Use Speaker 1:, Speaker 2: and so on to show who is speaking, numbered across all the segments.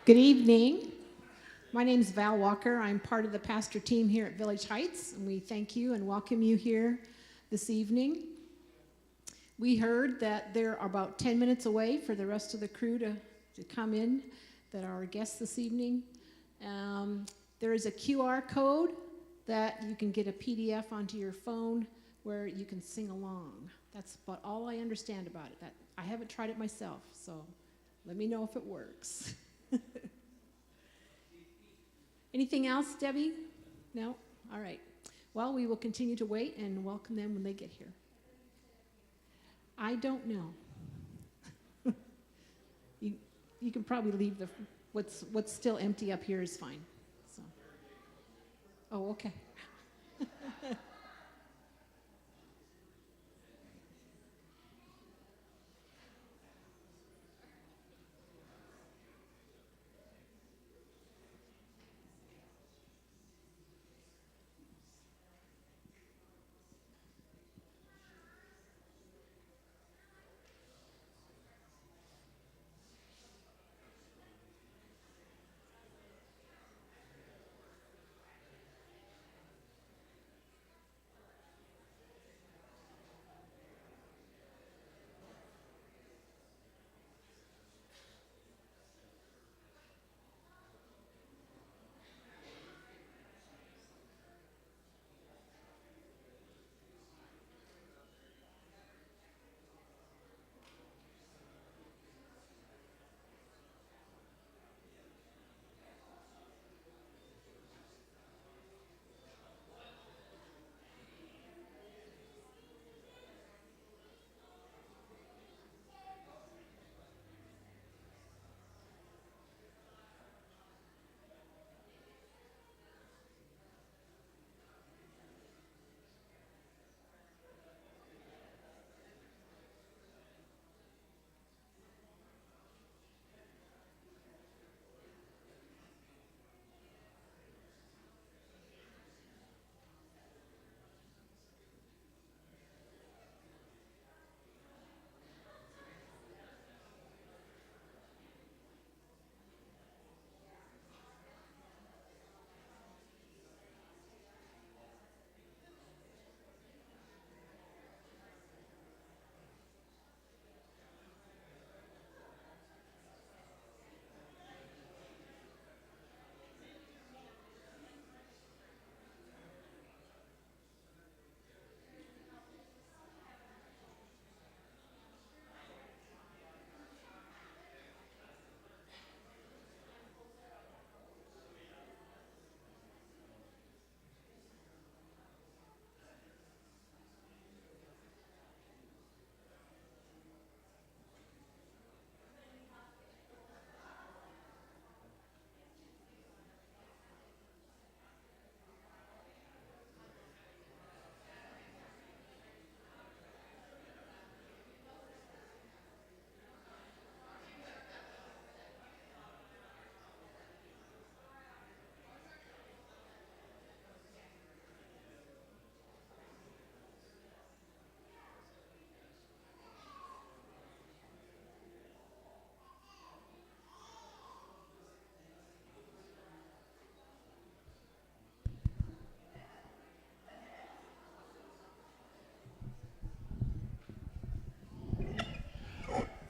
Speaker 1: Good evening. My name is Val Walker. I'm part of the pastor team here at Village Heights, and we thank you and welcome you here this evening. We heard that they're about 10 minutes away for the rest of the crew to come in that are our guests this evening. There is a QR code that you can get a PDF onto your phone where you can sing along. That's about all I understand about it. I haven't tried it myself, so let me know if it works. Anything else, Debbie? No? All right. Well, we will continue to wait and welcome them when they get here. I don't know. You can probably leave what's still empty up here is fine. So. Oh, okay.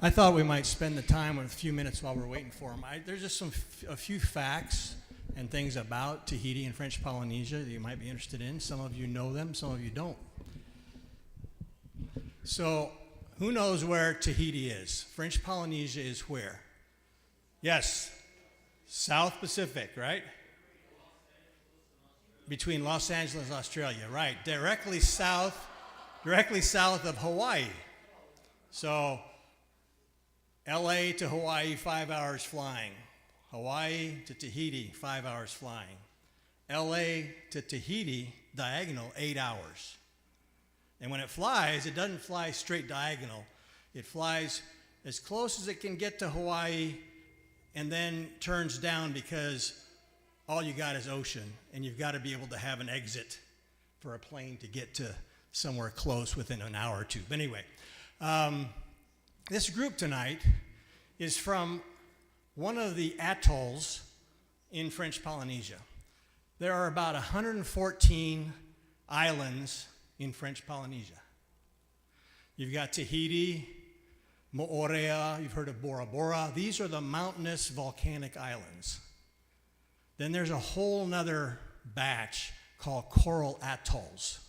Speaker 2: I thought we might spend the time with a few minutes while we're waiting for them. There's just a few facts and things about Tahiti and French Polynesia that you might be interested in. Some of you know them, some of you don't. So, who knows where Tahiti is? French Polynesia is where? Yes, South Pacific, right? Between Los Angeles and Australia, right? Directly south of Hawaii. So, LA to Hawaii, 5 hours flying. Hawaii to Tahiti, 5 hours flying. LA to Tahiti, diagonal, 8 hours. And when it flies, it doesn't fly straight diagonal. It flies as close as it can get to Hawaii and then turns down because all you got is ocean, and you've got to be able to have an exit for a plane to get to somewhere close within an hour or two. But anyway, this group tonight is from one of the atolls in French Polynesia. There are about 114 islands in French Polynesia. You've got Tahiti, Moorea, you've heard of Bora Bora. These are the mountainous volcanic islands. Then there's a whole nother batch called coral atolls,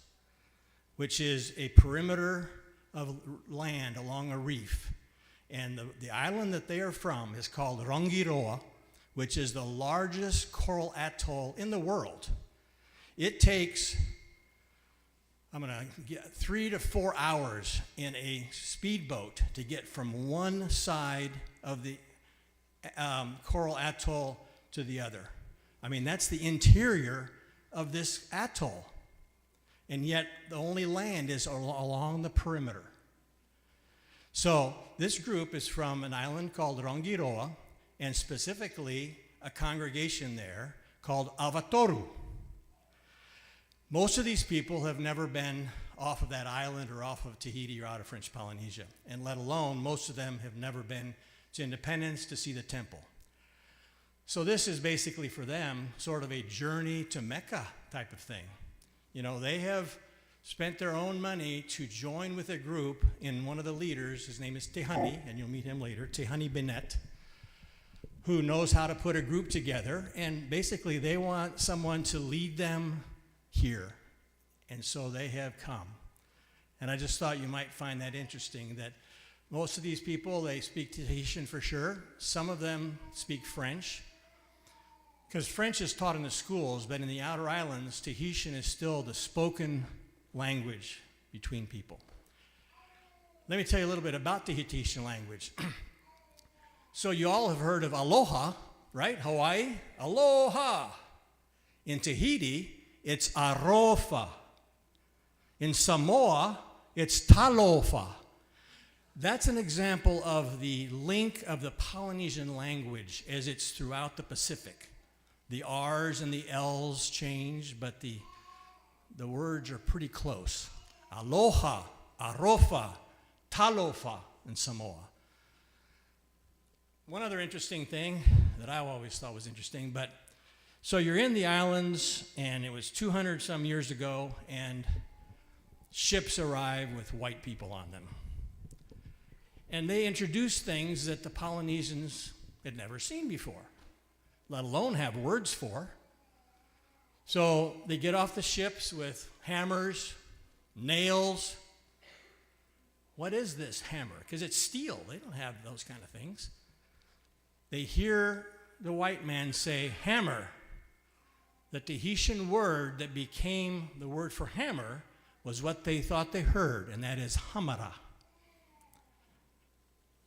Speaker 2: which is a perimeter of land along a reef. And the island that they are from is called Rongiroa, which is the largest coral atoll in the world. It takes, I'm going to get 3 to 4 hours in a speedboat to get from one side of the coral atoll to the other. I mean, that's the interior of this atoll. And yet, the only land is along the perimeter. So, this group is from an island called Rongiroa, and specifically a congregation there called Avatoru. Most of these people have never been off of that island or off of Tahiti or out of French Polynesia, and let alone most of them have never been to Independence to see the temple. So this is basically for them sort of a journey to Mecca type of thing. You know, they have spent their own money to join with a group in one of the leaders. His name is Tehani, and you'll meet him later, Tehani Bennett, who knows how to put a group together, and basically they want someone to lead them here. And so they have come. And I just thought you might find that interesting, that most of these people, they speak Tahitian for sure. Some of them speak French, because French is taught in the schools, but in the outer islands, Tahitian is still the spoken language between people. Let me tell you a little bit about the Tahitian language. So you all have heard of aloha, right? Hawaii, aloha. In Tahiti, it's arofa. In Samoa, it's talofa. That's an example of the link of the Polynesian language as it's throughout the Pacific. The R's and the L's change, but the words are pretty close. Aloha, arofa, talofa in Samoa. One other interesting thing that I always thought was interesting, but so you're in the islands, and it was 200 some years ago, and ships arrive with white people on them. And they introduced things that the Polynesians had never seen before, let alone have words for. So they get off the ships with hammers, nails. What is this hammer? Because it's steel. They don't have those kind of things. They hear the white man say hammer. The Tahitian word that became the word for hammer was what they thought they heard, and that is hamara.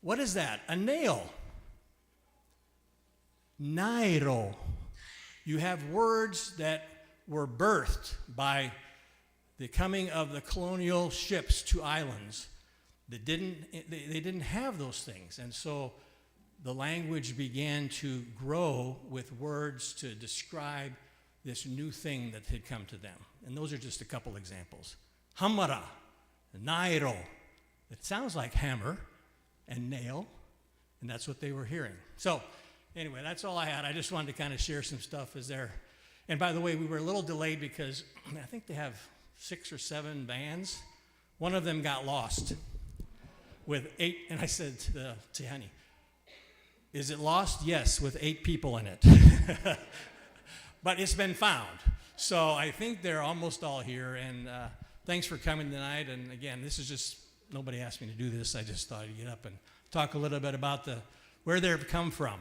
Speaker 2: What is that? A nail. Nairo. You have words that were birthed by the coming of the colonial ships to islands that they didn't have those things. And so the language began to grow with words to describe this new thing that had come to them. And those are just a couple examples. Hamara, nairo. It sounds like hammer and nail, and that's what they were hearing. So anyway, that's all I had. I just wanted to kind of share some stuff as there. And by the way, we were a little delayed because I think they have 6 or 7 bands. One of them got lost with 8, and I said to Honey, is it lost? Yes, with 8 people in it. But it's been found. So I think they're almost all here, and thanks for coming tonight. And again, this is just, nobody asked me to do this. I just thought I'd get up and talk a little bit about where they've come from.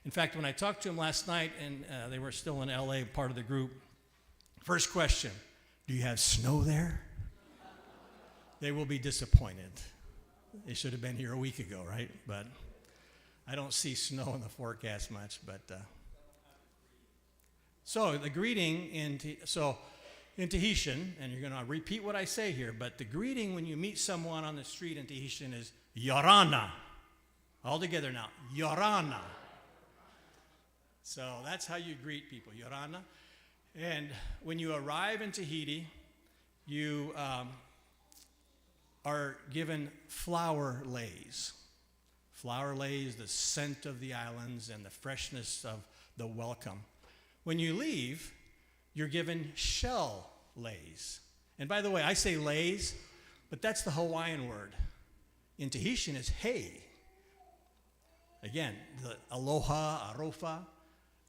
Speaker 2: In fact, when I talked to them last night, and they were still in LA, part of the group, first question, do you have snow there? They will be disappointed. They should have been here a week ago, right? But I don't see snow in the forecast much. But so the greeting in Tahitian, and you're going to repeat what I say here, but the greeting when you meet someone on the street in Tahitian is Yorana. All together now, Yorana. So that's how you greet people, Yorana. And when you arrive in Tahiti, you are given flower leis. Flower leis, the scent of the islands and the freshness of the welcome. When you leave, you're given shell leis. And by the way, I say leis, but that's the Hawaiian word. In Tahitian, it's hey. Again, the aloha, arofa,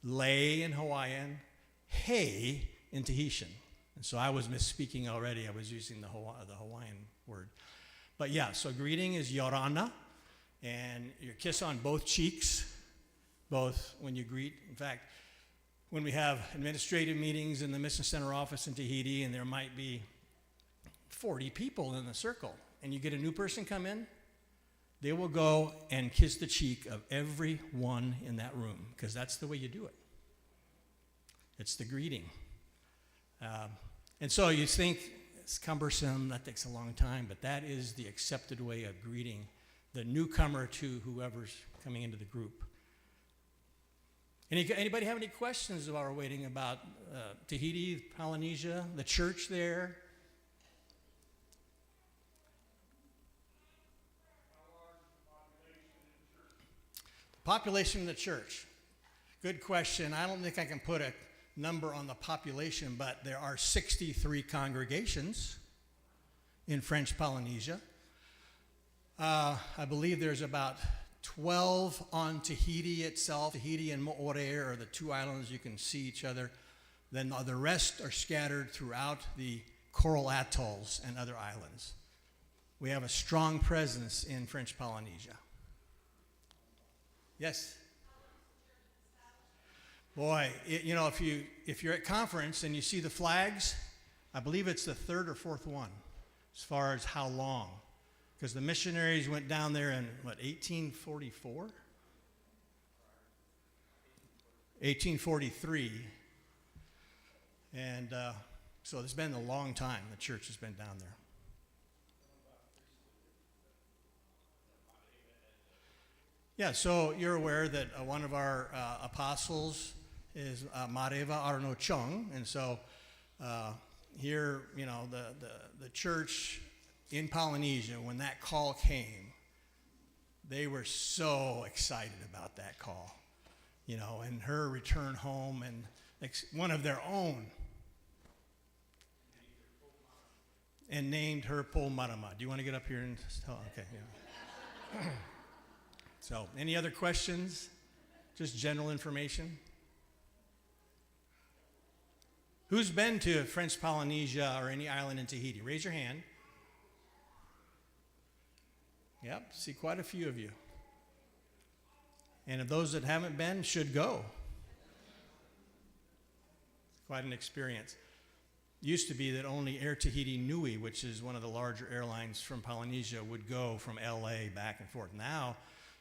Speaker 2: lei in Hawaiian, hey in Tahitian. And so I was misspeaking already. I was using the Hawaiian word. But yeah, so greeting is yorana, and you kiss on both cheeks, both when you greet. In fact, when we have administrative meetings in the Mission Center office in Tahiti, and there might be 40 people in the circle, and you get a new person come in, they will go and kiss the cheek of everyone in that room, because that's the way you do it. It's the greeting. And so you think it's cumbersome, that takes a long time, but that is the accepted way of greeting the newcomer to whoever's coming into the group. Anybody have any questions while we're waiting about Tahiti, Polynesia, the church there? Population in the church. Good question. I don't think I can put a number on the population, but there are 63 congregations in French Polynesia. I believe there's about 12 on Tahiti itself. Tahiti and Mo'ore are the two islands you can see each other. Then the rest are scattered throughout the coral atolls and other islands. We have a strong presence in French Polynesia. Yes? Boy, if you're at conference and you see the flags, I believe it's the third or fourth one as far as how long. Because the missionaries went down there in, 1844? 1843. And so it's been a long time the church has been down there. Yeah, so you're aware that one of our apostles is Mareva Arno Chung, and so here, the church in Polynesia, when that call came, they were so excited about that call, and her return home and one of their own, and named her Po Marama. Do you want to get up here and tell? Okay, yeah. So, any other questions? Just general information? Who's been to French Polynesia or any island in Tahiti? Raise your hand. Yep, see quite a few of you. And of those that haven't been, should go. Quite an experience. Used to be that only Air Tahiti Nui, which is one of the larger airlines from Polynesia, would go from LA back and forth. Now,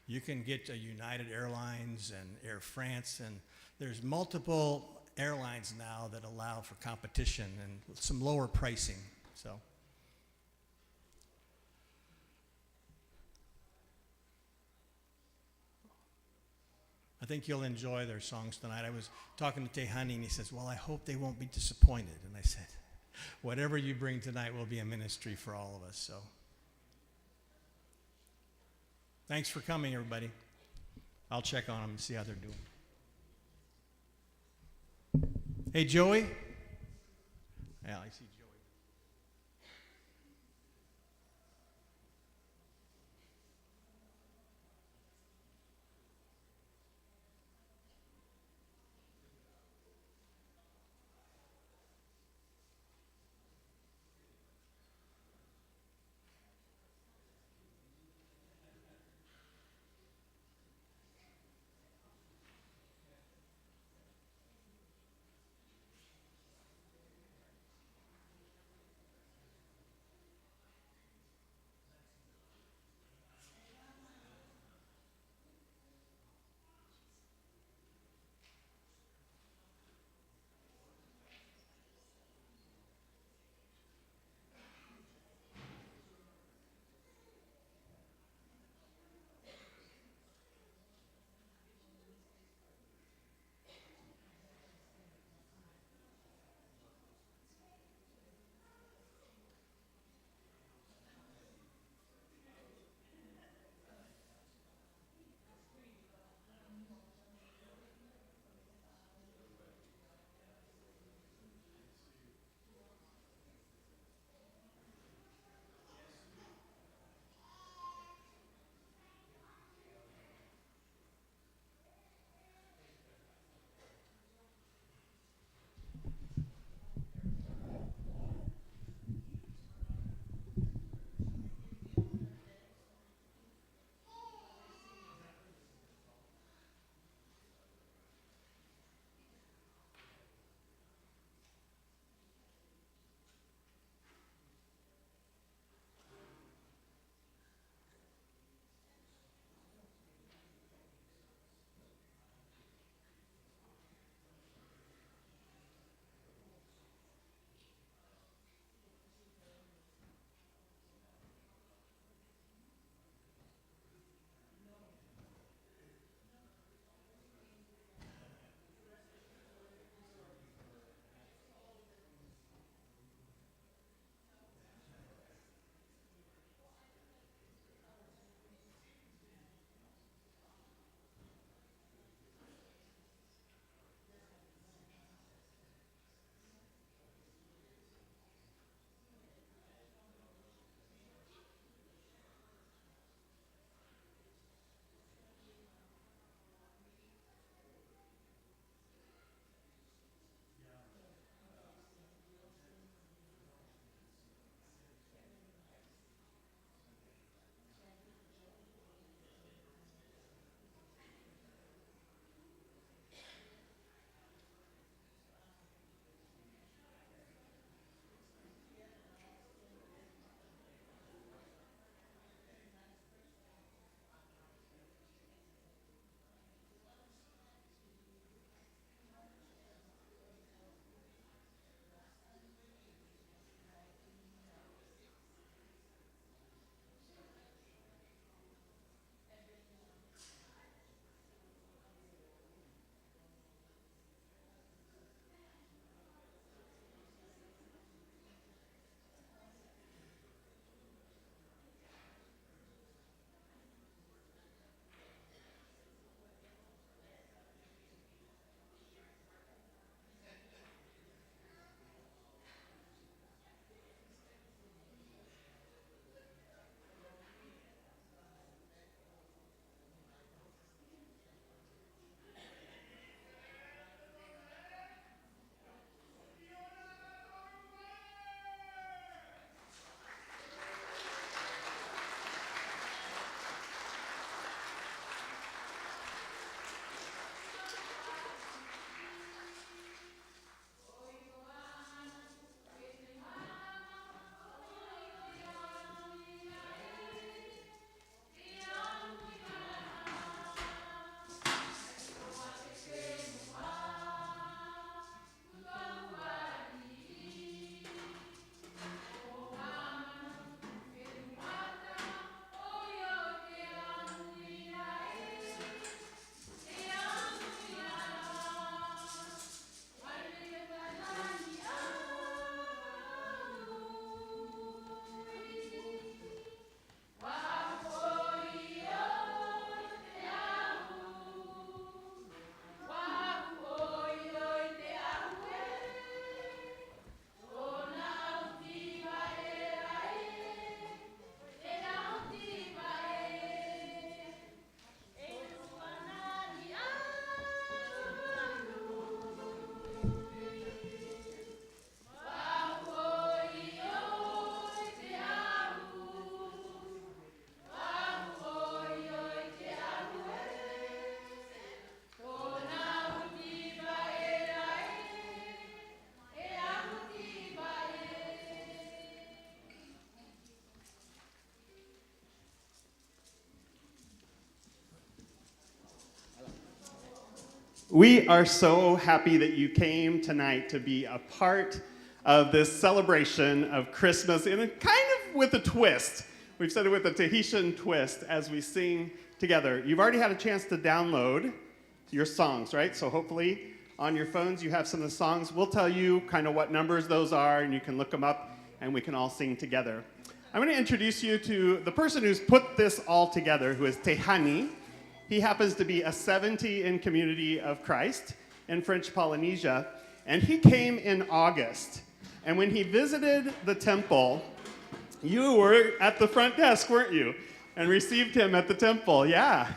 Speaker 2: you can get United Airlines and Air France, and there's multiple airlines now that allow for competition and some lower pricing. So, I think you'll enjoy their songs tonight. I was talking to Tehani, and he says, well, I hope they won't be disappointed. And I said, whatever you bring tonight will be a ministry for all of us. So, thanks for coming, everybody. I'll check on them and see how they're doing. Hey, Joey? Yeah, I see Joey.
Speaker 3: We are so happy that you came tonight to be a part of this celebration of Christmas in a kind of with a twist. We've said it with a Tahitian twist as we sing together. You've already had a chance to download your songs, right? So hopefully on your phones you have some of the songs. We'll tell you kind of what numbers those are, and you can look them up, and we can all sing together. I'm going to introduce you to the person who's put this all together, who is Tehani. He happens to be a 70 in Community of Christ in French Polynesia, and he came in August. And when he visited the temple, you were at the front desk, weren't you? And received him at the temple, yeah.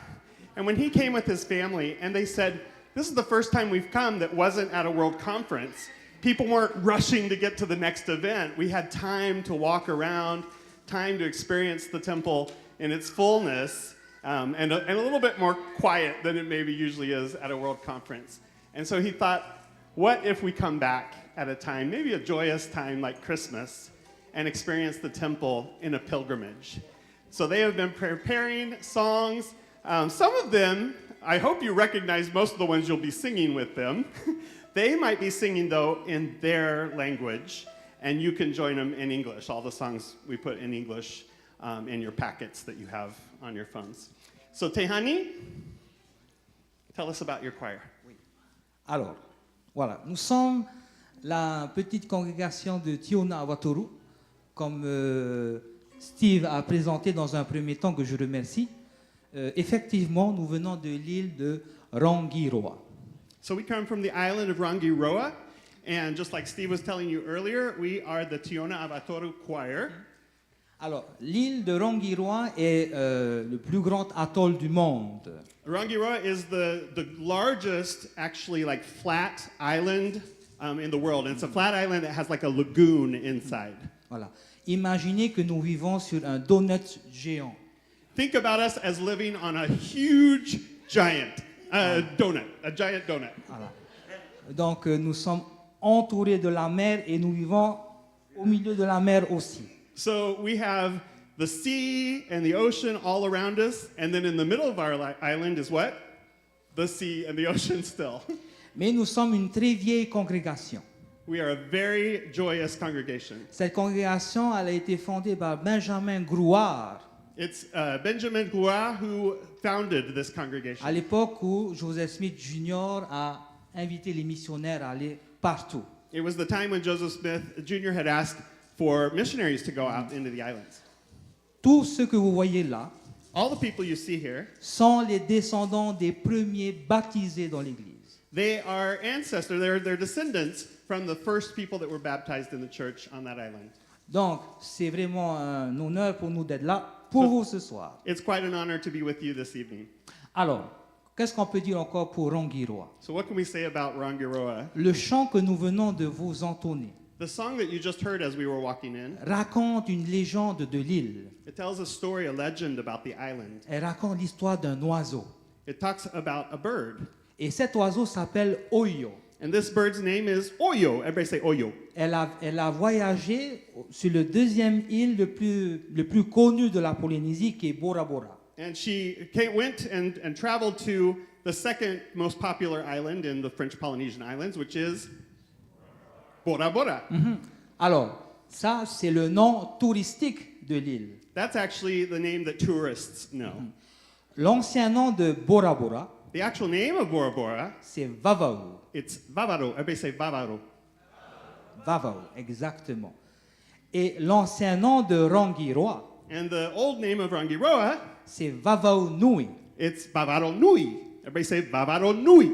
Speaker 3: And when he came with his family, and they said, this is the first time we've come that wasn't at a world conference. People weren't rushing to get to the next event. We had time to walk around, time to experience the temple in its fullness, and a little bit more quiet than it maybe usually is at a world conference. And so he thought, what if we come back at a time, maybe a joyous time like Christmas, and experience the temple in a pilgrimage? So they have been preparing songs. Some of them, I hope you recognize most of the ones you'll be singing with them. They might be singing, though, in their language, and you can join them in English. All the songs we put in English in your packets that you have on your phones. So Tehani, tell us about your choir.
Speaker 4: Alors, voilà, nous sommes la petite congrégation de Tiona Awatoru, comme Steve a présenté dans un premier temps, que je remercie. Effectivement, nous venons de l'île de Rangiroa.
Speaker 3: So we come from the island of Rangiroa, and just like Steve was telling you earlier, we are the Tiona Awatoru choir.
Speaker 4: Alors, l'île de Rangiroa est le plus grand atoll du monde.
Speaker 3: Rangiroa is the largest, actually, like flat island in the world. And it's a flat island that has like a lagoon inside.
Speaker 4: Voilà. Imaginez que nous vivons sur un donut géant.
Speaker 3: Think about us as living on a huge giant donut, a giant donut.
Speaker 4: Voilà. Donc, nous sommes entourés de la mer et nous vivons au milieu de la mer aussi.
Speaker 3: So we have the sea and the ocean all around us, and then in the middle of our island is what? The sea and the ocean still.
Speaker 4: Mais nous sommes une très vieille congrégation.
Speaker 3: We are a very joyous congregation.
Speaker 4: Cette congrégation, elle a été fondée par Benjamin Grouard,
Speaker 3: It's Benjamin Gouard who founded this congregation.
Speaker 4: à l'époque où Joseph Smith Jr. a invité les missionnaires à aller partout.
Speaker 3: It was the time when Joseph Smith Jr. had asked for missionaries to go out into the islands.
Speaker 4: Tous ceux que vous voyez là
Speaker 3: All the people you see here,
Speaker 4: sont les descendants des premiers baptisés dans l'Église.
Speaker 3: they are ancestors, they're descendants from the first people that were baptized in the church on that island.
Speaker 4: Donc, c'est vraiment un honneur pour nous d'être là pour vous ce soir.
Speaker 3: It's quite an honor to be with you this evening.
Speaker 4: Alors, qu'est-ce qu'on peut dire encore pour Rangiroa?
Speaker 3: So what can we say about Rangiroa?
Speaker 4: Le chant que nous venons de vous entonner
Speaker 3: The song that you just heard as we were walking in,
Speaker 4: raconte une légende de l'île.
Speaker 3: it tells a story, a legend about the island.
Speaker 4: Elle raconte l'histoire d'un oiseau.
Speaker 3: It talks about a bird.
Speaker 4: Et cet oiseau s'appelle Oyo.
Speaker 3: And this bird's name is Oyo. Everybody say Oyo.
Speaker 4: Elle a voyagé sur le deuxième île le plus connu de la Polynésie, qui est Bora Bora.
Speaker 3: And she went and traveled to the second most popular island in the French Polynesian Islands, which is Bora Bora.
Speaker 4: Alors, ça, c'est le nom touristique de l'île.
Speaker 3: That's actually the name that tourists know.
Speaker 4: L'ancien nom de Bora Bora,
Speaker 3: The actual name of Bora Bora,
Speaker 4: c'est Vavao.
Speaker 3: it's Vavaro. Everybody say Vavaro.
Speaker 4: Vavao, exactement. Et l'ancien nom de Rangiroa,
Speaker 3: And the old name of Rangiroa,
Speaker 4: c'est Vavao Nui.
Speaker 3: it's Vavaro Nui. Everybody say Vavaro Nui.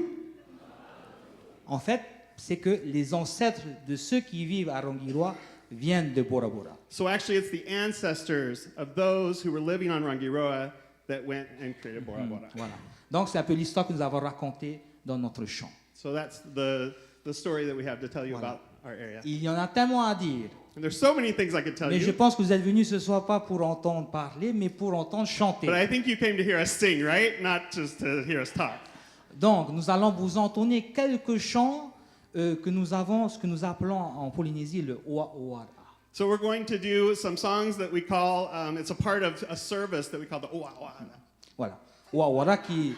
Speaker 4: En fait, c'est que les ancêtres de ceux qui vivent à Rangiroa viennent de Bora Bora.
Speaker 3: So actually, it's the ancestors of those who were living on Rangiroa that went and created Bora Bora.
Speaker 4: Voilà. Donc, c'est un peu l'histoire que nous avons racontée dans notre chant.
Speaker 3: So that's the story that we have to tell you
Speaker 4: Voilà.
Speaker 3: about our area.
Speaker 4: Il y en a tellement à dire.
Speaker 3: And there's so many things I could tell
Speaker 4: Mais je
Speaker 3: you.
Speaker 4: pense que vous êtes venus ce soir pas pour entendre parler, mais pour entendre chanter.
Speaker 3: But I think you came to hear us sing, right? Not just to hear us talk.
Speaker 4: Donc, nous allons vous entonner quelques chants que nous avons, ce que nous appelons en Polynésie le Oa Oara.
Speaker 3: So we're going to do some songs that we call, it's a part of a service that we call the Oa Oa.
Speaker 4: Voilà. Oa Oara qui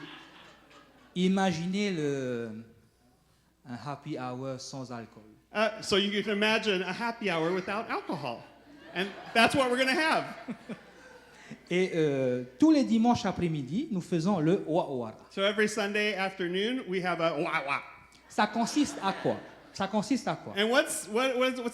Speaker 4: Imaginez un happy hour sans alcool.
Speaker 3: So you can imagine a happy hour without alcohol. And that's what we're going to have.
Speaker 4: Et tous les dimanches après-midi, nous faisons le wa'wara.
Speaker 3: So every Sunday afternoon, we have a wah-wah.
Speaker 4: Ça consiste à quoi? Ça consiste à quoi?
Speaker 3: And what's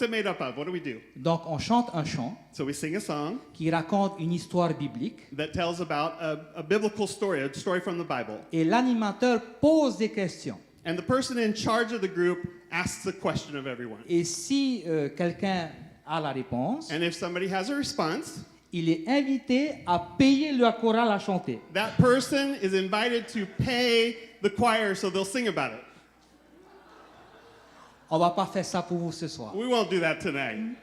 Speaker 3: it made up of? What do we do?
Speaker 4: Donc, on chante un chant
Speaker 3: So we sing a song
Speaker 4: qui raconte une histoire biblique
Speaker 3: that tells about a biblical story, a story from the Bible.
Speaker 4: et l'animateur pose des questions.
Speaker 3: And the person in charge of the group asks the question of everyone.
Speaker 4: Et si quelqu'un a la réponse,
Speaker 3: And if somebody has a response,
Speaker 4: il est invité à payer le chorale à chanter.
Speaker 3: that person is invited to pay the choir so they'll sing about it.
Speaker 4: On va pas faire ça pour vous ce soir.
Speaker 3: We won't do that tonight.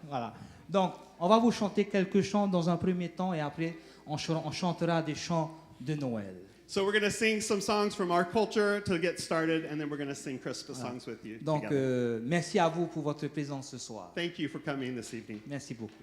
Speaker 4: Voilà. Donc, on va vous chanter quelques chants dans un premier temps et après, on chantera des chants de Noël.
Speaker 3: So we're going to sing some songs from our culture to get started, and then we're going to sing Christmas songs with you
Speaker 4: Donc,
Speaker 3: together.
Speaker 4: merci à vous pour votre présence ce soir.
Speaker 3: Thank you for coming this evening.
Speaker 4: Merci beaucoup.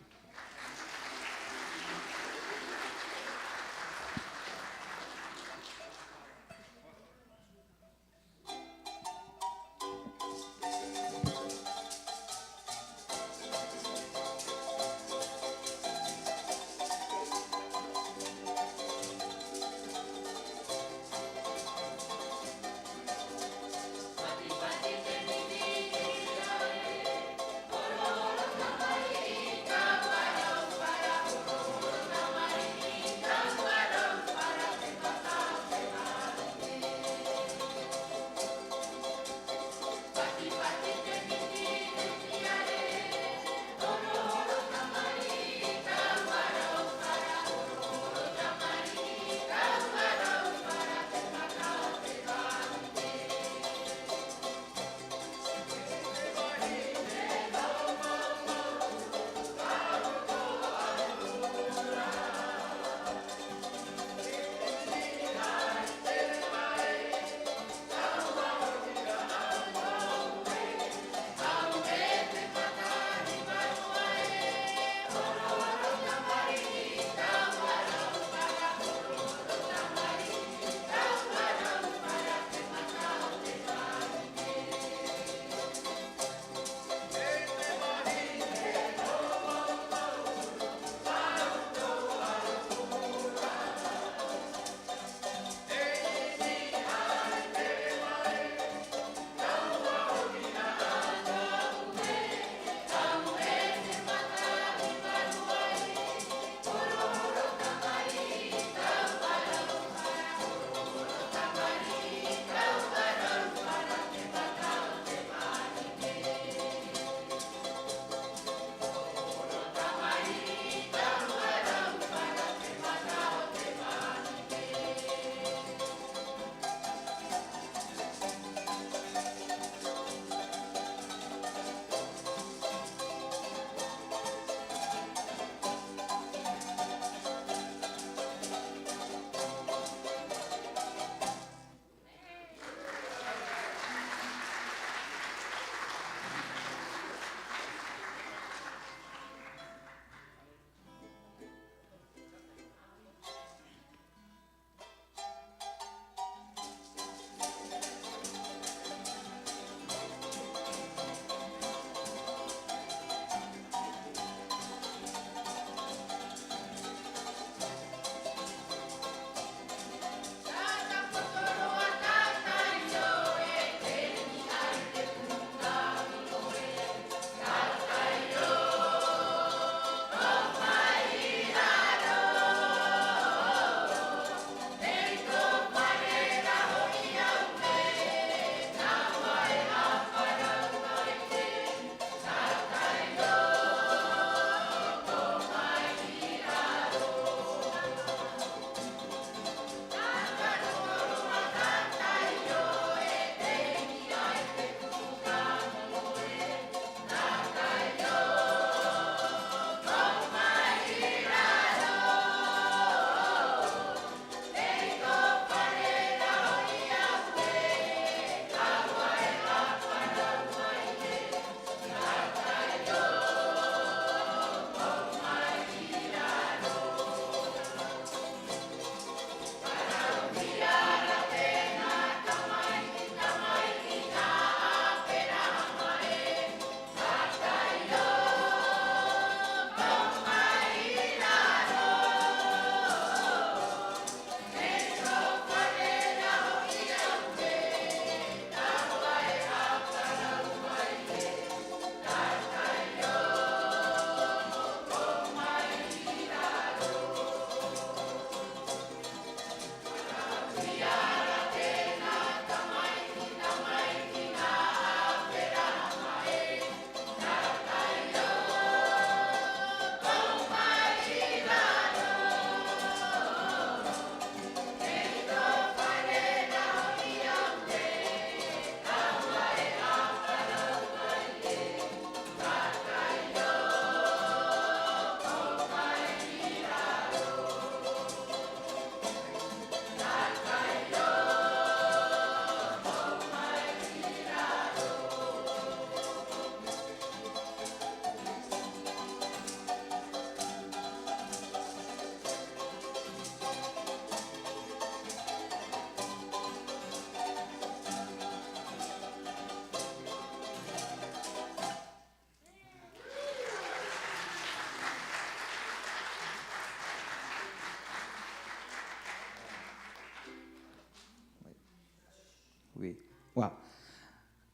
Speaker 4: Voilà.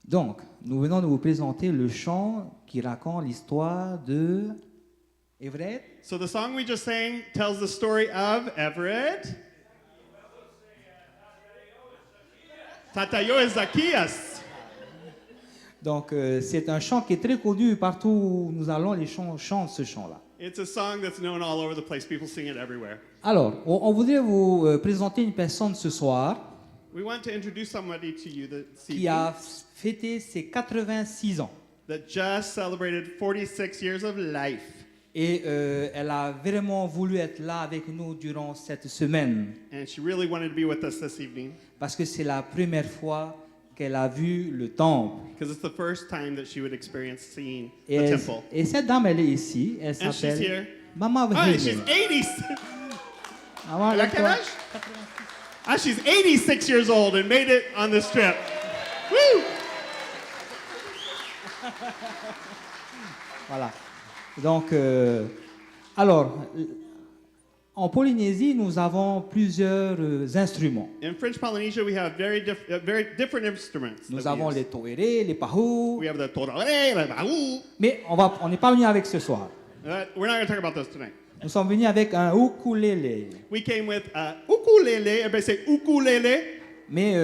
Speaker 4: Donc, nous venons de vous présenter le chant qui raconte l'histoire de Everett.
Speaker 3: So the song we just sang tells the story of Everett, Tatayo et Zacchaeus.
Speaker 4: Donc, c'est un chant qui est très connu partout où nous allons, les chants chantent ce chant-là.
Speaker 3: It's a song that's known all over the place. People sing it everywhere.
Speaker 4: Alors, on voudrait vous présenter une personne ce soir
Speaker 3: We want to introduce somebody to you this
Speaker 4: qui
Speaker 3: evening
Speaker 4: a fêté ses 86 ans.
Speaker 3: that just celebrated 46 years of life.
Speaker 4: Et elle a vraiment voulu être là avec nous durant cette semaine
Speaker 3: And she really wanted to be with us this evening
Speaker 4: parce que c'est la première fois qu'elle a vu le temple.
Speaker 3: because it's the first time that she would experience seeing
Speaker 4: Et,
Speaker 3: the
Speaker 4: elle-
Speaker 3: temple.
Speaker 4: et cette dame, elle est ici. Elle
Speaker 3: And she's
Speaker 4: s'appelle
Speaker 3: here.
Speaker 4: Maman
Speaker 3: Ah,
Speaker 4: Vremel.
Speaker 3: she's 80.
Speaker 4: Maman,
Speaker 3: Elle a
Speaker 4: avec
Speaker 3: quel
Speaker 4: toi.
Speaker 3: âge? Ah, she's 86 years old and made it on this trip. Woo!
Speaker 4: Voilà. Donc, alors, en Polynésie, nous avons plusieurs instruments.
Speaker 3: In French Polynesia, we have very different instruments.
Speaker 4: Nous
Speaker 3: that we
Speaker 4: avons
Speaker 3: use.
Speaker 4: les toérés, les pahous,
Speaker 3: We have the torare, the baou.
Speaker 4: mais on n'est pas venu avec ce soir.
Speaker 3: We're not going to talk about those tonight.
Speaker 4: Nous sommes venus avec un ukulélé,
Speaker 3: We came with ukulele. Everybody say ukulele.
Speaker 4: mais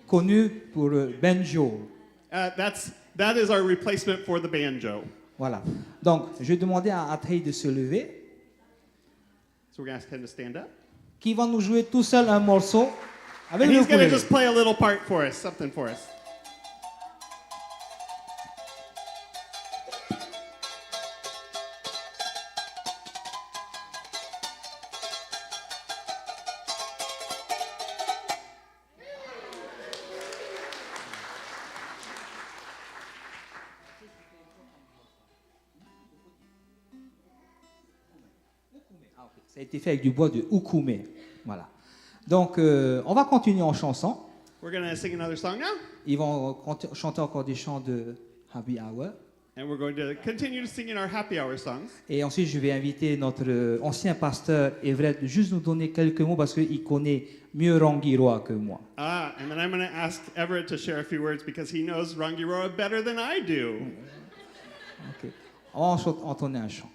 Speaker 4: connu pour banjo.
Speaker 3: That is our replacement for the banjo.
Speaker 4: Voilà. Donc, je vais demander à Atrey de se lever,
Speaker 3: So we're going to ask him to stand up.
Speaker 4: qui va nous jouer tout seul un morceau avec
Speaker 3: And
Speaker 4: le
Speaker 3: he's going to
Speaker 4: ukulélé.
Speaker 3: just play a little part for us, something for us.
Speaker 4: Ça a été fait avec du bois de ukumé. Voilà. Donc, on va continuer en chanson.
Speaker 3: We're going to sing another song now.
Speaker 4: Ils vont chanter encore des chants de Happy Hour.
Speaker 3: And we're going to continue to sing in our happy hour songs.
Speaker 4: Et ensuite, je vais inviter notre ancien pasteur Everett de juste nous donner quelques mots parce qu'il connaît mieux Rangiroa que moi.
Speaker 3: And then I'm going to ask Everett to share a few words because he knows Rangiroa better than I do.
Speaker 4: Ok. On va entonner un chant.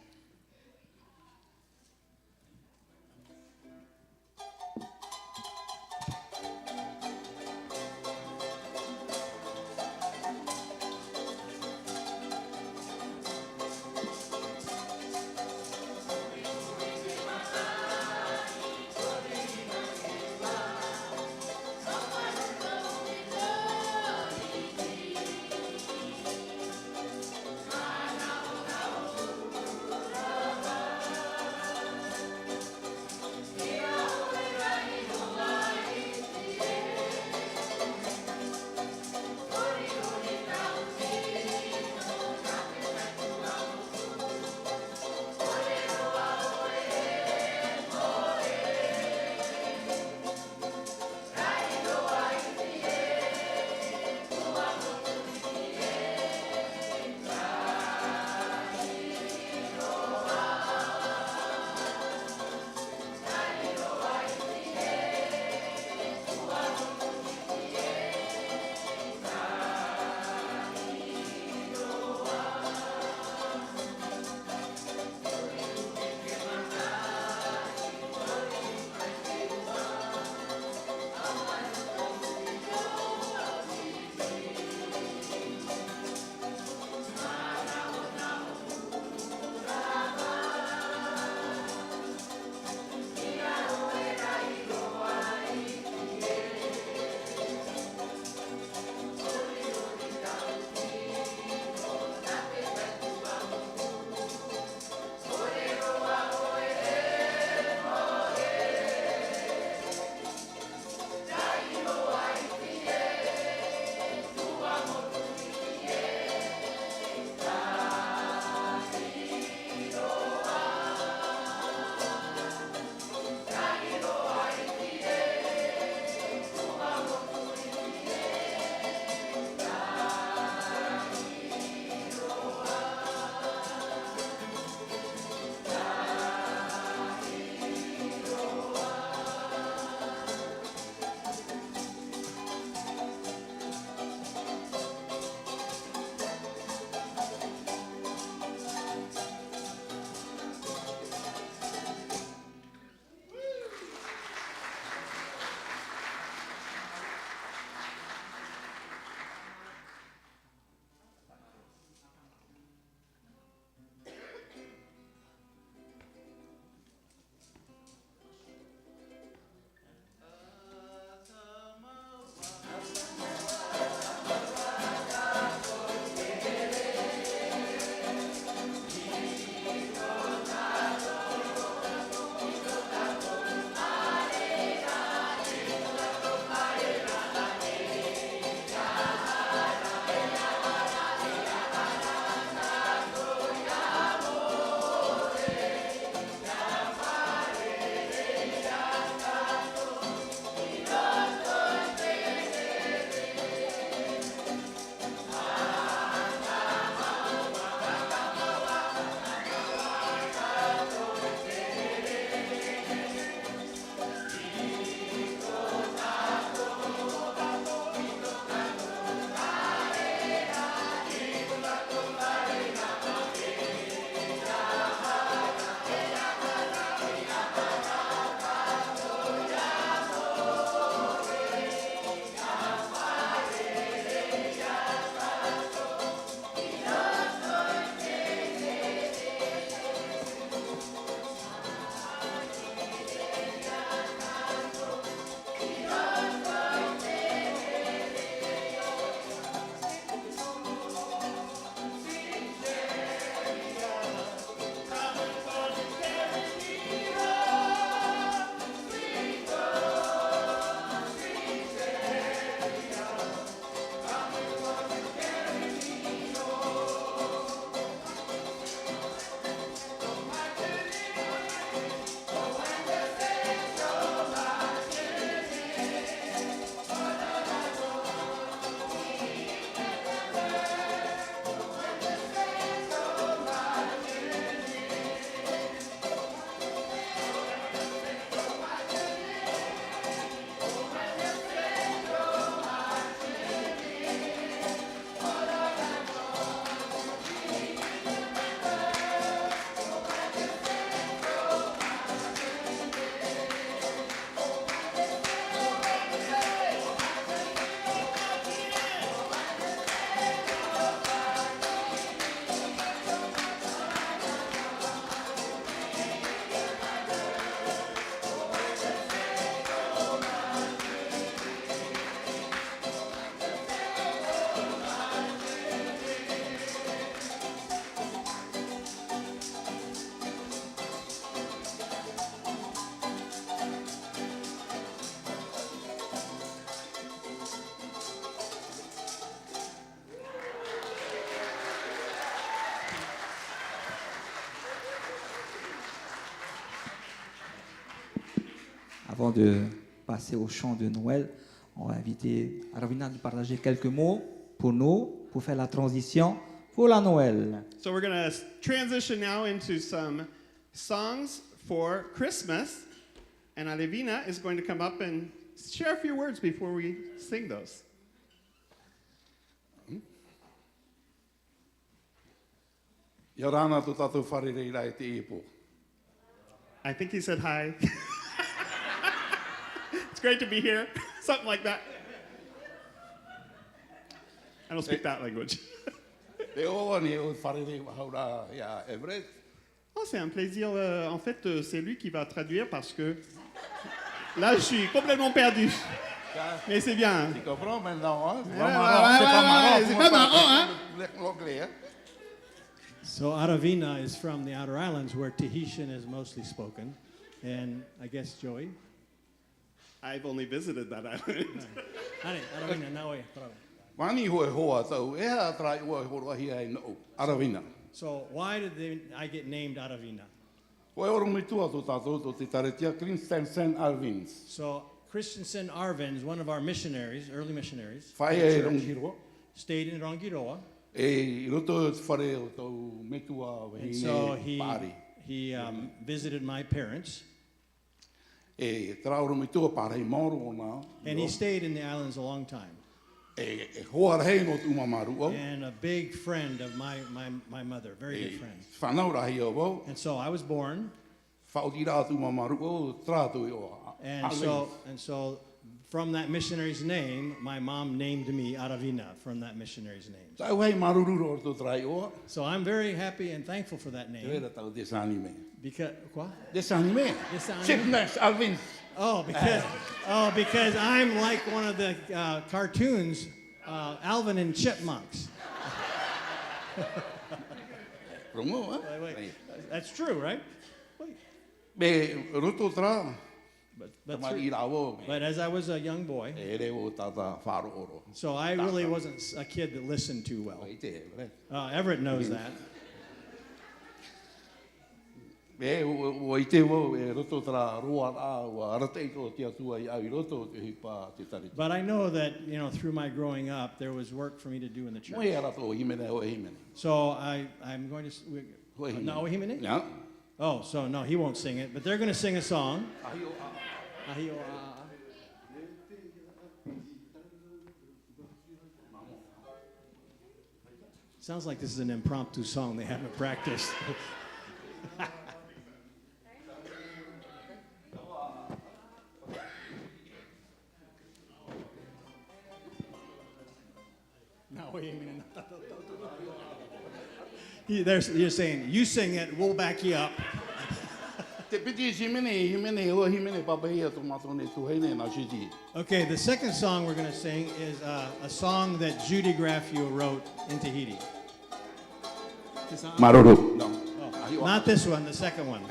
Speaker 4: avant de passer au chant de Noël, on va inviter Aravina de partager quelques mots pour nous, pour faire la transition pour la Noël.
Speaker 3: So we're going to transition now into some songs for Christmas. And Alevina is going to come up and share a few words before we sing those.
Speaker 5: Ia rāna tō tātou wharerei rai te epo.
Speaker 3: I think he said hi. It's great to be here. Something like that. I don't speak that language.
Speaker 5: Te oa ni o wharerei wahaura ia Everett.
Speaker 3: Oh, c'est un plaisir. En fait, c'est lui qui va traduire parce que là, je suis complètement perdu. Mais c'est bien.
Speaker 5: Tu comprends maintenant, hein? C'est
Speaker 3: Ouais,
Speaker 5: pas marrant, c'est pas marrant.
Speaker 3: c'est pas marrant, hein?
Speaker 5: L'anglais, hein?
Speaker 2: So Aravina is from the outer islands where Tahitian is mostly spoken. And I guess Joey.
Speaker 3: I've only visited that island.
Speaker 2: Hane, Aravina, naoi, bravo.
Speaker 5: Mani hoe hoa tau, e ha trai ua horo ahi ai no, Aravina.
Speaker 2: So why did I get named Aravina?
Speaker 5: Koe oro mi tua tō tātou tō te taretia Christensen Alvins.
Speaker 2: So Christensen Arvins, one of our missionaries, early missionaries,
Speaker 5: Whai e rongiroa.
Speaker 2: stayed in Rangiroa.
Speaker 5: E i roto e whare o tau metua
Speaker 2: And so
Speaker 5: wahine pāri.
Speaker 2: he visited my parents.
Speaker 5: E traoro mi tua pārei maoro o nā.
Speaker 2: And he stayed in the islands a long time.
Speaker 5: E hoa rei no tu mamaru o.
Speaker 2: And a big friend of my mother, very good
Speaker 5: E
Speaker 2: friend.
Speaker 5: whanau rahi o wau.
Speaker 2: And so I was born,
Speaker 5: Whaoti rā tu mamaru o, trātu i o.
Speaker 2: and so from that missionary's name, my mom named me Aravina from that missionary's name.
Speaker 5: Tau hei marururo o tō trai o.
Speaker 2: So I'm very happy and thankful for that
Speaker 5: Te
Speaker 2: name.
Speaker 5: reira tau desani me.
Speaker 2: Because, what?
Speaker 5: Desani me?
Speaker 2: Desani?
Speaker 5: Chipness Alvins.
Speaker 2: Because I'm like one of the cartoons, Alvin and Chipmunks.
Speaker 5: Rongo, ha?
Speaker 2: Wait. That's true, right? Wait.
Speaker 5: Me roto tra.
Speaker 2: But
Speaker 5: Tamari rā o.
Speaker 2: But as I was a young boy,
Speaker 5: E re o tata wharo oro.
Speaker 2: so I really wasn't a kid that listened too well.
Speaker 5: Wai te, re.
Speaker 2: Everett knows that.
Speaker 5: Me o i te o e roto tra roa rā o aratei tō te atua i au i roto te hipa te tariti.
Speaker 2: But I know that, through my growing up, there was work for me to do in the church.
Speaker 5: Mo e arato o himene o e himene.
Speaker 2: So I'm going to...
Speaker 5: Ho e himene.
Speaker 2: No, himene?
Speaker 5: Ia.
Speaker 2: Oh, so no, he won't sing it. But they're going to sing a song.
Speaker 5: Ahi o a.
Speaker 2: Ahio, Sounds like this is an impromptu song they haven't practiced. You're saying, you sing it, we'll back you up.
Speaker 5: Te piti himene o himene papahia tō matone tuheine na shiji.
Speaker 2: Okay, the second song we're going to sing is a song that Judy Graffio wrote in Tahiti.
Speaker 5: Maruru. No.
Speaker 2: Oh, not this one, the second one.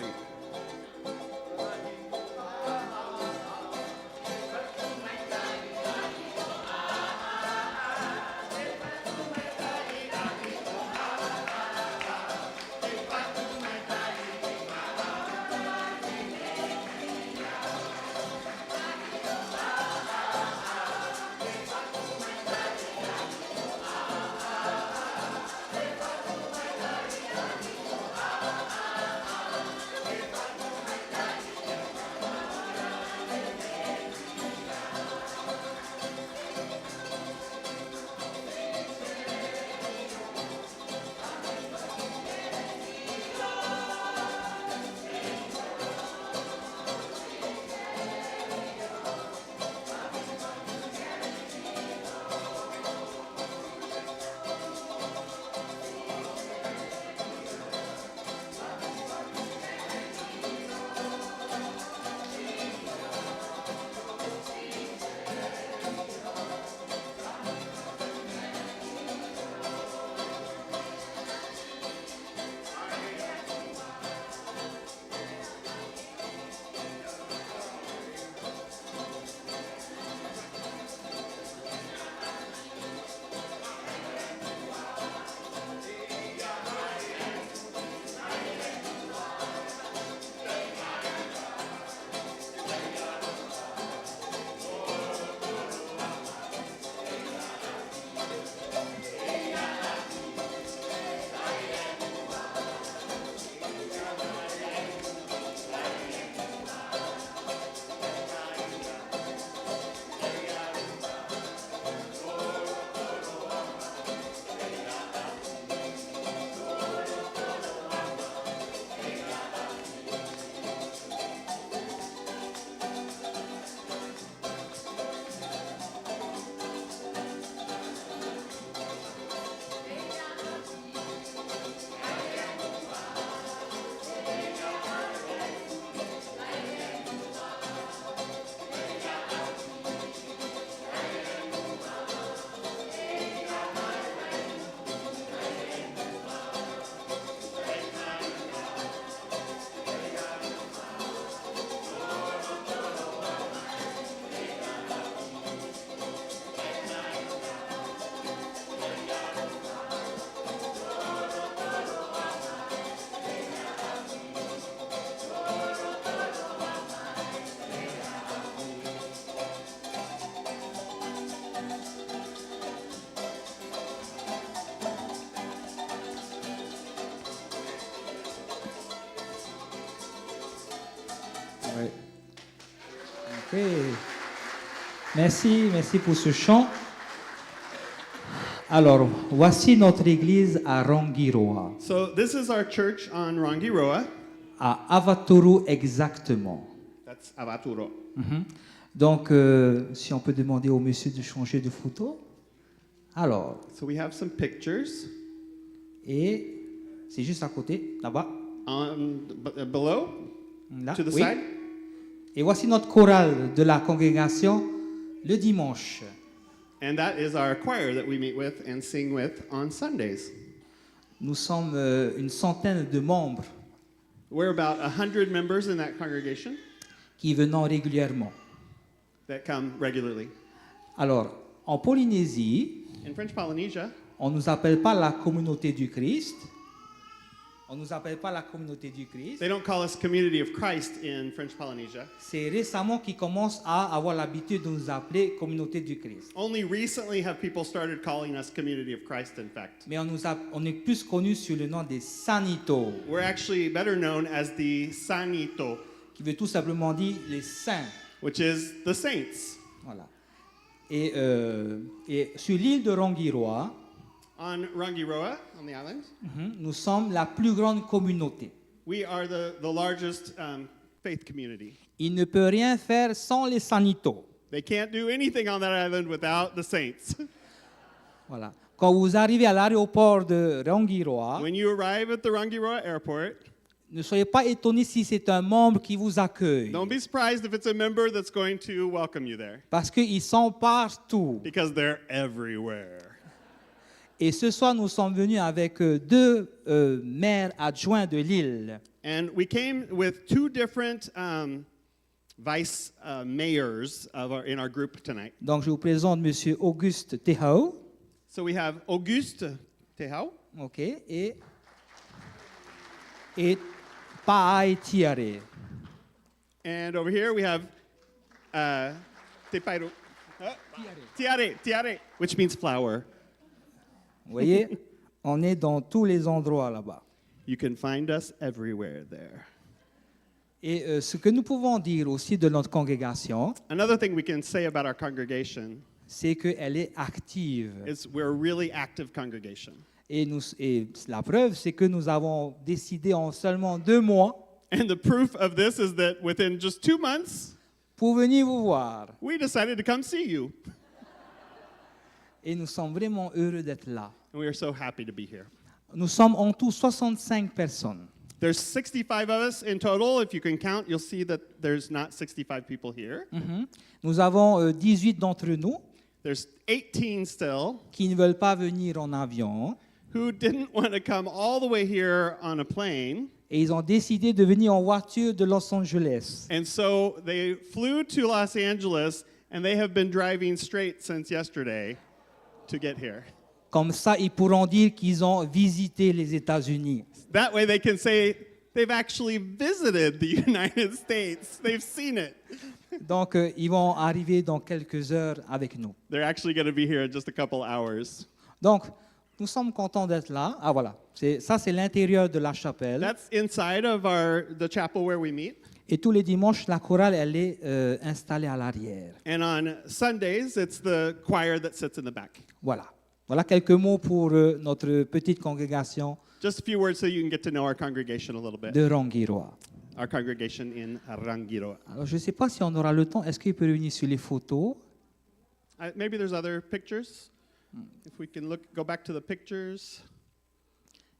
Speaker 4: Ouais. Ok. Merci pour ce chant. Alors, voici notre église à Rangiroa,
Speaker 3: So this is our church on Rangiroa.
Speaker 4: à Avatoro exactement.
Speaker 3: That's Avaturo.
Speaker 4: Donc, si on peut demander au monsieur de changer de photo. Alors,
Speaker 3: So we have some pictures
Speaker 4: et c'est juste à côté, là-bas.
Speaker 3: below,
Speaker 4: Là,
Speaker 3: to the
Speaker 4: oui.
Speaker 3: side.
Speaker 4: Et voici notre chorale de la congrégation le dimanche.
Speaker 3: And that is our choir that we meet with and sing with on Sundays.
Speaker 4: Nous sommes une centaine de membres
Speaker 3: We're about 100 members in that congregation
Speaker 4: qui venons régulièrement.
Speaker 3: that come regularly.
Speaker 4: Alors, en Polynésie,
Speaker 3: In French Polynesia,
Speaker 4: on ne nous appelle pas la communauté du Christ. On ne nous appelle pas la communauté du Christ.
Speaker 3: they don't call us Community of Christ in French Polynesia.
Speaker 4: C'est récemment qu'ils commencent à avoir l'habitude de nous appeler communauté du Christ.
Speaker 3: Only recently have people started calling us Community of Christ, in fact.
Speaker 4: Mais on est plus connu sous le nom des Sanito,
Speaker 3: We're actually better known as the Sanito,
Speaker 4: qui veut tout simplement dire les saints.
Speaker 3: which is the saints.
Speaker 4: Voilà. Et sur l'île de Rangiroa,
Speaker 3: On Rangiroa, on the island,
Speaker 4: nous sommes la plus grande communauté.
Speaker 3: we are the largest faith community.
Speaker 4: Il ne peut rien faire sans les Sanito.
Speaker 3: They can't do anything on that island without the saints.
Speaker 4: Voilà. Quand vous arrivez à l'aéroport de Rangiroa,
Speaker 3: When you arrive at the Rangiroa airport,
Speaker 4: ne soyez pas étonnés si c'est un membre qui vous accueille.
Speaker 3: don't be surprised if it's a member that's going to welcome you there,
Speaker 4: Parce qu'ils sont partout.
Speaker 3: because they're everywhere.
Speaker 4: Et ce soir, nous sommes venus avec deux maires adjoints de l'île.
Speaker 3: And we came with two different vice mayors in our group tonight.
Speaker 4: Donc, je vous présente M. Auguste Tehao,
Speaker 3: So we have Auguste Tehao
Speaker 4: ok, et Paai Tiare.
Speaker 3: and over here we have Tepairu. Tiare, which means flower.
Speaker 4: Vous voyez, on est dans tous les endroits là-bas.
Speaker 3: You can find us everywhere there.
Speaker 4: Et ce que nous pouvons dire aussi de notre congrégation,
Speaker 3: Another thing we can say about our congregation
Speaker 4: c'est qu'elle est active.
Speaker 3: is we're a really active congregation.
Speaker 4: Et la preuve, c'est que nous avons décidé en seulement 2 mois
Speaker 3: And the proof of this is that within just 2 months,
Speaker 4: pour venir vous voir.
Speaker 3: we decided to come see you.
Speaker 4: Et nous sommes vraiment heureux d'être là.
Speaker 3: And we are so happy to be here.
Speaker 4: Nous sommes en tout 65 personnes.
Speaker 3: There's 65 of us in total. If you can count, you'll see that there's not 65 people here.
Speaker 4: Nous avons 18 d'entre nous
Speaker 3: There's 18 still
Speaker 4: qui ne veulent pas venir en avion.
Speaker 3: who didn't want to come all the way here on a plane.
Speaker 4: Et ils ont décidé de venir en voiture de Los Angeles.
Speaker 3: And so they flew to Los Angeles, and they have been driving straight since yesterday to get here.
Speaker 4: Comme ça, ils pourront dire qu'ils ont visité les États-Unis.
Speaker 3: That way they can say they've actually visited the United States. They've seen it.
Speaker 4: Donc, ils vont arriver dans quelques heures avec nous.
Speaker 3: They're actually going to be here in just a couple hours.
Speaker 4: Donc, nous sommes contents d'être là. Ah, voilà. Ça, c'est l'intérieur de la chapelle.
Speaker 3: That's inside of the chapel where we meet.
Speaker 4: Et tous les dimanches, la chorale, elle est installée à l'arrière.
Speaker 3: And on Sundays, it's the choir that sits in the back.
Speaker 4: Voilà. Voilà quelques mots pour notre petite congrégation
Speaker 3: Just a few words so you can get to know our congregation a little bit.
Speaker 4: de Rangiroa.
Speaker 3: Our congregation in Rangiroa.
Speaker 4: Alors, je ne sais pas si on aura le temps. Est-ce qu'il peut revenir sur les photos?
Speaker 3: Maybe there's other pictures. If we can go back to the pictures.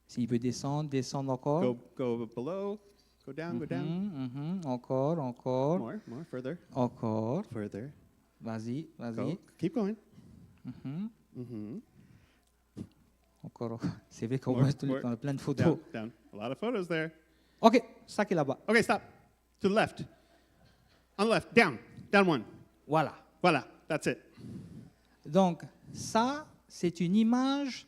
Speaker 4: S'il peut descendre encore.
Speaker 3: Go below. Go down, go down.
Speaker 4: Encore.
Speaker 3: More, further.
Speaker 4: Encore.
Speaker 3: Further.
Speaker 4: Vas-y.
Speaker 3: Go. Keep going.
Speaker 4: Encore. C'est vrai qu'on
Speaker 3: More,
Speaker 4: voit
Speaker 3: more.
Speaker 4: on a plein de photos.
Speaker 3: Down. A lot of photos there.
Speaker 4: OK, ça qui est là-bas.
Speaker 3: Okay, stop. To the left. On the left. Down. Down one.
Speaker 4: Voilà.
Speaker 3: Voila. That's it.
Speaker 4: Donc, ça, c'est une image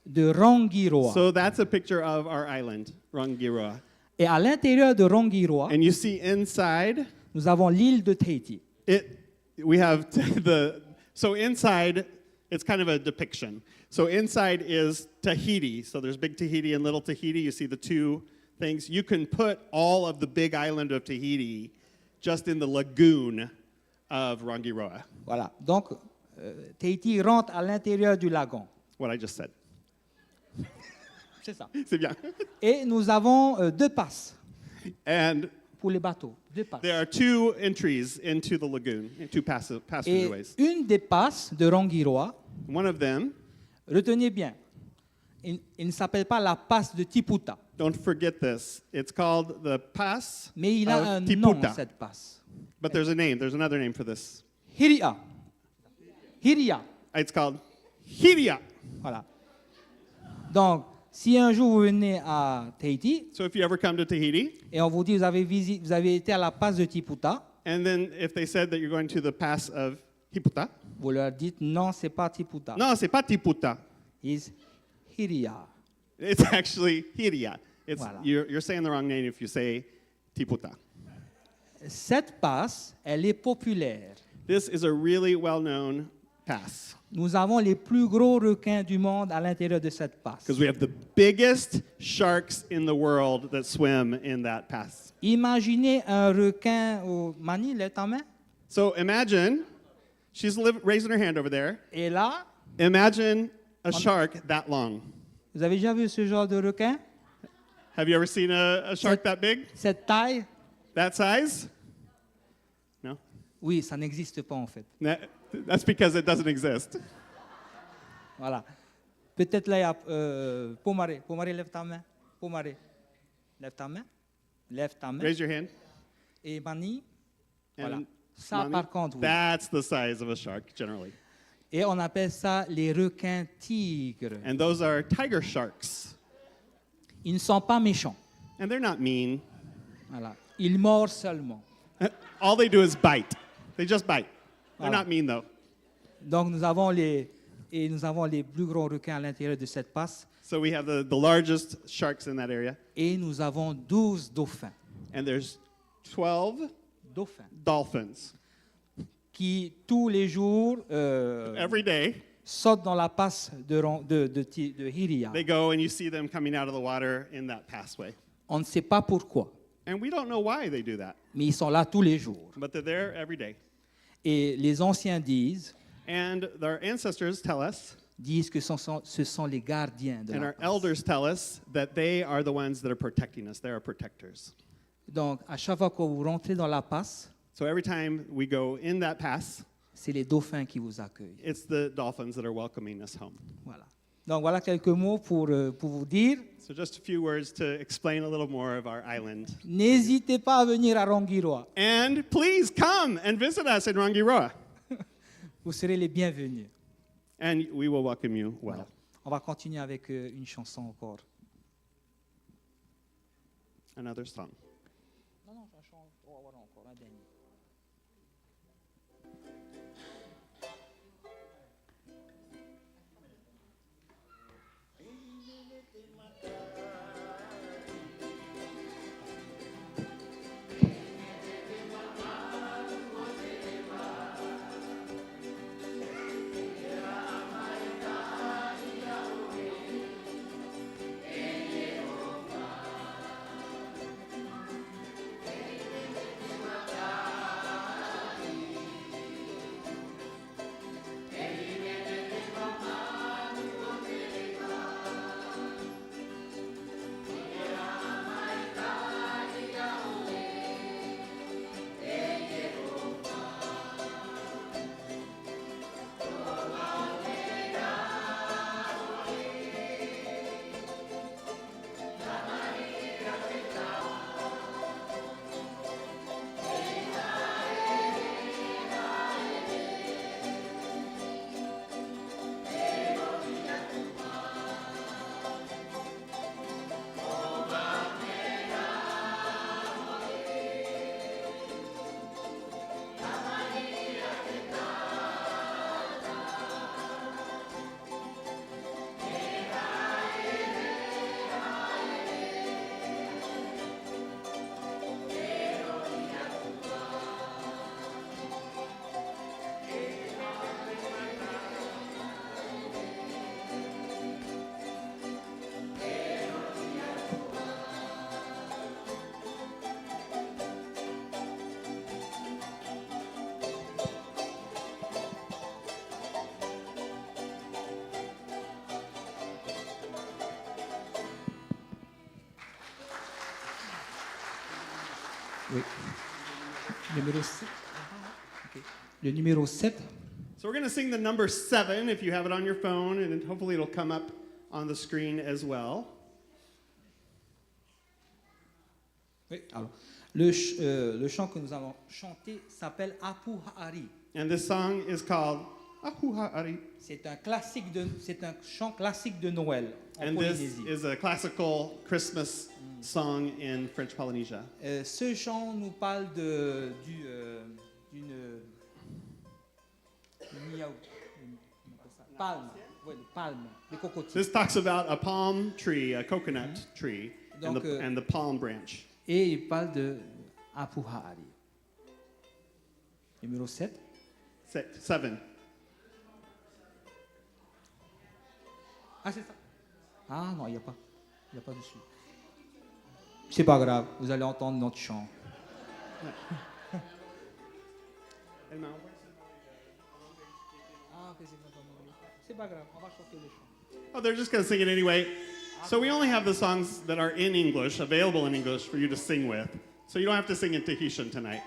Speaker 4: de Rangiroa.
Speaker 3: So that's a picture of our island, Rangiroa.
Speaker 4: Et à l'intérieur de Rangiroa,
Speaker 3: And you see inside,
Speaker 4: nous avons l'île de Tahiti.
Speaker 3: we have so inside, it's kind of a depiction. So inside is Tahiti. So there's big Tahiti and little Tahiti. You see the two things. You can put all of the big island of Tahiti just in the lagoon of Rangiroa.
Speaker 4: Voilà. Donc, Tahiti rentre à l'intérieur du lagon.
Speaker 3: What I just said.
Speaker 4: C'est ça.
Speaker 3: C'est bien.
Speaker 4: Et nous avons 2 passes
Speaker 3: And
Speaker 4: pour les bateaux. 2 passes.
Speaker 3: there are 2 entries into the lagoon, 2
Speaker 4: Et
Speaker 3: passageways.
Speaker 4: une des passes de Rangiroa,
Speaker 3: One of them,
Speaker 4: retenez bien, il ne s'appelle pas la passe de Tiputa,
Speaker 3: don't forget this, it's called the Pass
Speaker 4: mais il a
Speaker 3: of
Speaker 4: un nom,
Speaker 3: Tiputa.
Speaker 4: cette passe.
Speaker 3: But there's a name, there's another name for this.
Speaker 4: Hiria. Hiria.
Speaker 3: It's called Hiria.
Speaker 4: Voilà. Donc, si un jour vous venez à Tahiti
Speaker 3: So if you ever come to Tahiti,
Speaker 4: et on vous dit vous avez été à la passe de Tiputa,
Speaker 3: and then if they said that you're going to the Pass of Hiputa,
Speaker 4: vous leur dites non, c'est pas Tiputa.
Speaker 3: no, c'est pas Tiputa.
Speaker 4: It's Hiria.
Speaker 3: It's actually Hiria. It's,
Speaker 4: Voilà.
Speaker 3: you're saying the wrong name if you say Tiputa.
Speaker 4: Cette passe, elle est populaire.
Speaker 3: This is a really well-known pass
Speaker 4: Nous avons les plus gros requins du monde à l'intérieur de cette passe.
Speaker 3: because we have the biggest sharks in the world that swim in that pass.
Speaker 4: Imaginez un requin au Mani, lève ta main.
Speaker 3: So imagine, she's raising her hand over there.
Speaker 4: Et là,
Speaker 3: Imagine a shark that long.
Speaker 4: vous avez déjà vu ce genre de requin?
Speaker 3: Have you ever seen a shark that big?
Speaker 4: Cette taille?
Speaker 3: That size? No?
Speaker 4: Oui, ça n'existe pas en fait.
Speaker 3: That's because it doesn't exist.
Speaker 4: Voilà. Peut-être là, il y a Pomaré. Pomaré, lève ta main. Pomaré. Lève ta main. Lève ta main.
Speaker 3: Raise your hand.
Speaker 4: Et Mani. Voilà.
Speaker 3: And
Speaker 4: Ça,
Speaker 3: mommy,
Speaker 4: par contre, oui.
Speaker 3: that's the size of a shark generally.
Speaker 4: Et on appelle ça les requins tigres.
Speaker 3: And those are tiger sharks.
Speaker 4: Ils ne sont pas méchants.
Speaker 3: And they're not mean.
Speaker 4: Voilà. Ils mordent seulement.
Speaker 3: All they do is bite. They just bite. They're
Speaker 4: Voilà.
Speaker 3: not mean though.
Speaker 4: Donc nous avons les plus gros requins à l'intérieur de cette passe.
Speaker 3: So we have the largest sharks in that area.
Speaker 4: Et nous avons 12 dauphins.
Speaker 3: And there's 12
Speaker 4: Dauphins.
Speaker 3: dolphins.
Speaker 4: Qui tous les jours
Speaker 3: Every day,
Speaker 4: sautent dans la passe de Hiria.
Speaker 3: they go and you see them coming out of the water in that passway.
Speaker 4: On ne sait pas pourquoi,
Speaker 3: And we don't know why they do that,
Speaker 4: mais ils sont là tous les jours.
Speaker 3: but they're there every day.
Speaker 4: Et les anciens disent
Speaker 3: And our ancestors tell us,
Speaker 4: que ce sont les gardiens de
Speaker 3: and
Speaker 4: la
Speaker 3: our
Speaker 4: passe.
Speaker 3: elders tell us, that they are the ones that are protecting us. They are protectors.
Speaker 4: Donc, à chaque fois que vous rentrez dans la passe,
Speaker 3: So every time we go in that pass,
Speaker 4: c'est les dauphins qui vous accueillent.
Speaker 3: it's the dolphins that are welcoming us home.
Speaker 4: Voilà. Donc, voilà quelques mots pour vous dire.
Speaker 3: So just a few words to explain a little more of our island.
Speaker 4: N'hésitez pas à venir à Rangiroa.
Speaker 3: And please come and visit us in Rangiroa,
Speaker 4: Vous serez les bienvenus.
Speaker 3: and we will welcome you well.
Speaker 4: Voilà. On va continuer avec une chanson encore.
Speaker 3: Another song.
Speaker 4: Non, non, on va voir encore un dernier. Oui. Numéro 7. Ok. Le numéro 7.
Speaker 3: So we're going to sing the number 7 if you have it on your phone, and hopefully it'll come up on the screen as well.
Speaker 4: Oui. Alors, le chant que nous allons chanter s'appelle Apu Ha'ari.
Speaker 3: And this song is called Ahuha Ari.
Speaker 4: C'est un chant classique de Noël en
Speaker 3: And this
Speaker 4: Polynésie.
Speaker 3: is a classical Christmas song in French Polynesia.
Speaker 4: Ce chant nous parle d'une palme, ouais, de palme, de cocotier.
Speaker 3: This talks about a palm tree, a coconut tree,
Speaker 4: Donc,
Speaker 3: and the palm branch.
Speaker 4: Et il parle de Apu Ha'ari. Numéro 7.
Speaker 3: 7.
Speaker 4: Ah, c'est ça. Ah non, il n'y a pas. Il n'y a pas dessus. C'est pas grave, vous allez entendre notre chant. Ah, c'est pas grave, on va chanter le chant.
Speaker 3: Oh, they're just going to sing it anyway. So we only have the songs that are in English, available in English for you to sing with. So you don't have to sing in Tahitian tonight.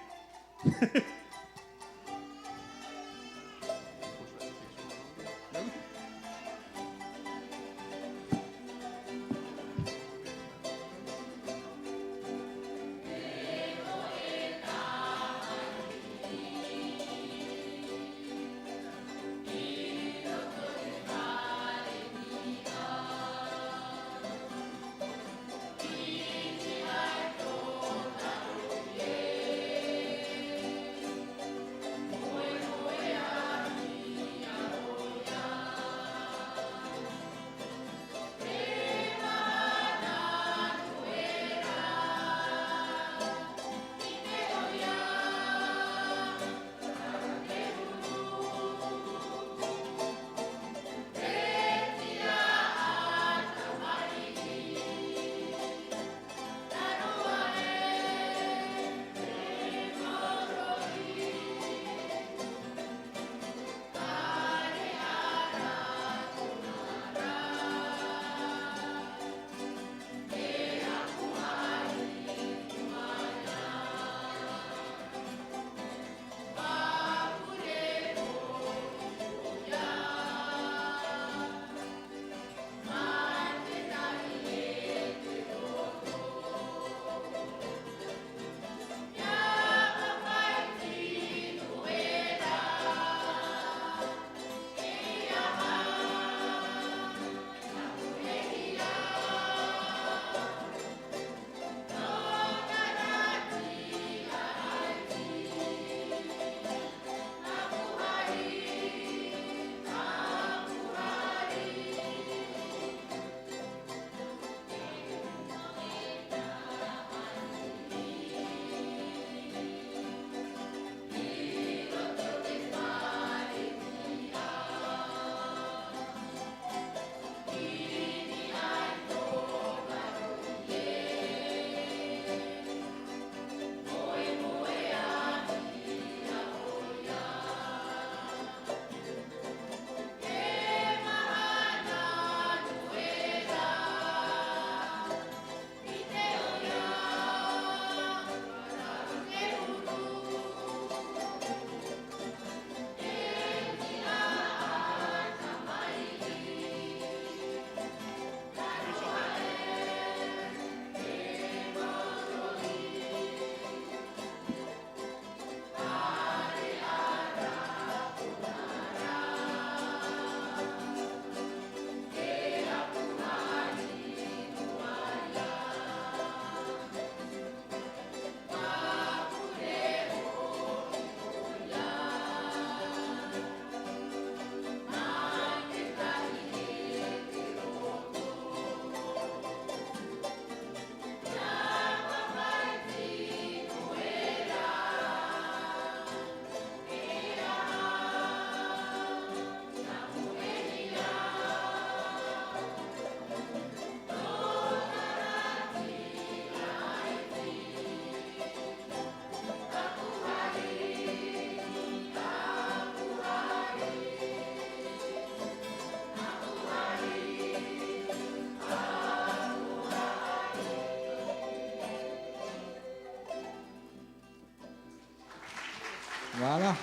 Speaker 4: Voilà.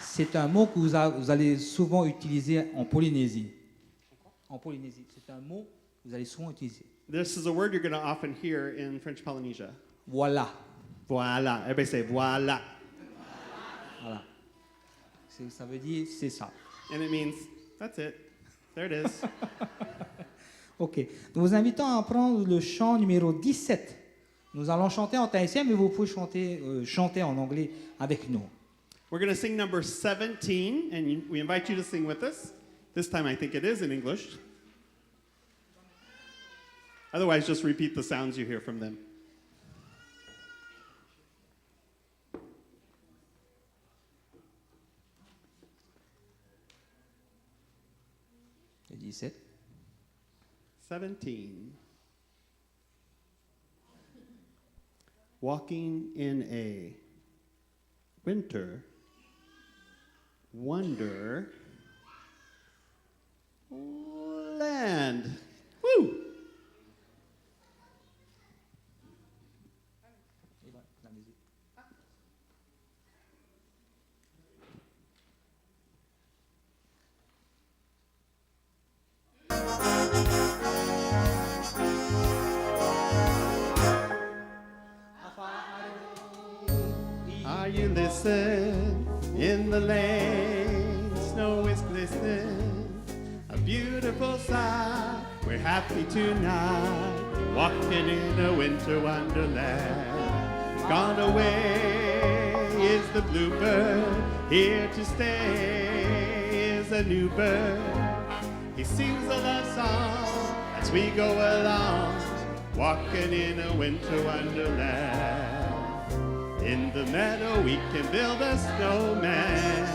Speaker 4: C'est un mot que vous allez souvent utiliser en Polynésie. En Polynésie, c'est un mot que vous allez souvent utiliser.
Speaker 3: This is a word you're going to often hear in French Polynesia.
Speaker 4: Voilà.
Speaker 3: Voilà. Everybody say voilà.
Speaker 4: Voilà. Ça veut dire c'est ça.
Speaker 3: And it means, that's it. There it is.
Speaker 4: Ok. Nous vous invitons à prendre le chant numéro 17. Nous allons chanter en tahitien, mais vous pouvez chanter en anglais avec nous.
Speaker 3: We're going to sing number 17, and we invite you to sing with us. This time I think it is in English. Otherwise, just repeat the sounds you hear from them.
Speaker 4: Le 17.
Speaker 3: 17. Walking in a winter wonderland. Woo! Are you listening? In the lane, snow is glistening. A beautiful sight. We're happy tonight, walking in a winter wonderland. Gone away is the bluebird, here to stay is a new bird. He sings a love song as we go along, walking in a winter wonderland. In the meadow we can build a snowman,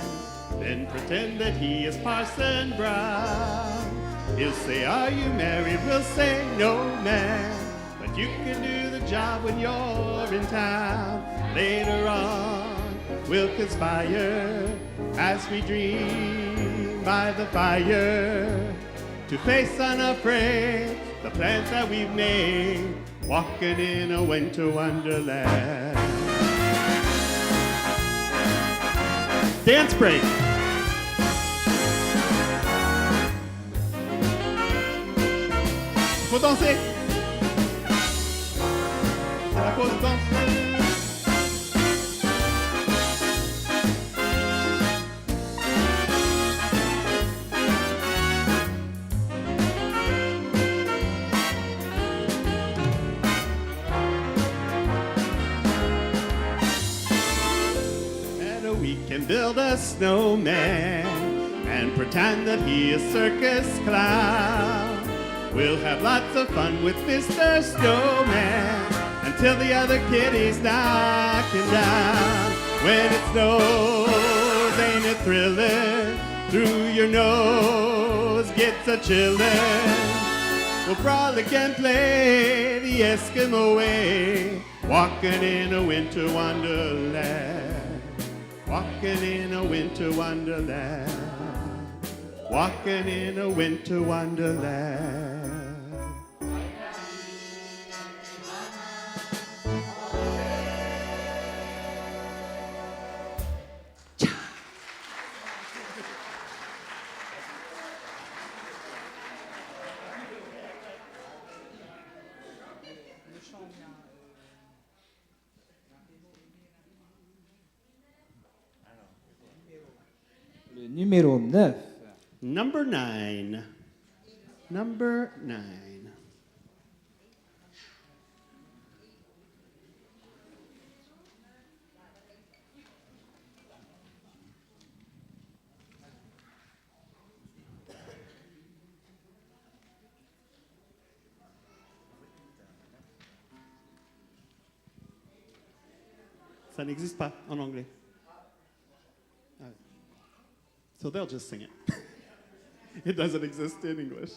Speaker 3: then pretend that he is Parson Brown. He'll say, are you married? We'll say, no, man, but you can do the job when you're in town. Later on, we'll conspire as we dream by the fire to face unafraid the plans that we've made, walking in a winter wonderland. Dance break. Faut danser. C'est la pause danse. We can build a snowman and pretend that he is circus clown. We'll have lots of fun with Mr. Snowman until the other kitties knock him down. When it snows, ain't it thrilling? Through your nose gets a chillin'. We'll frolic and play the Eskimo way, walking in a winter wonderland. Walking in a winter wonderland. Walking in a winter wonderland.
Speaker 4: Le numéro 9.
Speaker 3: Number 9. Number 9. Ça n'existe pas en anglais. So they'll just sing it. It doesn't exist in English.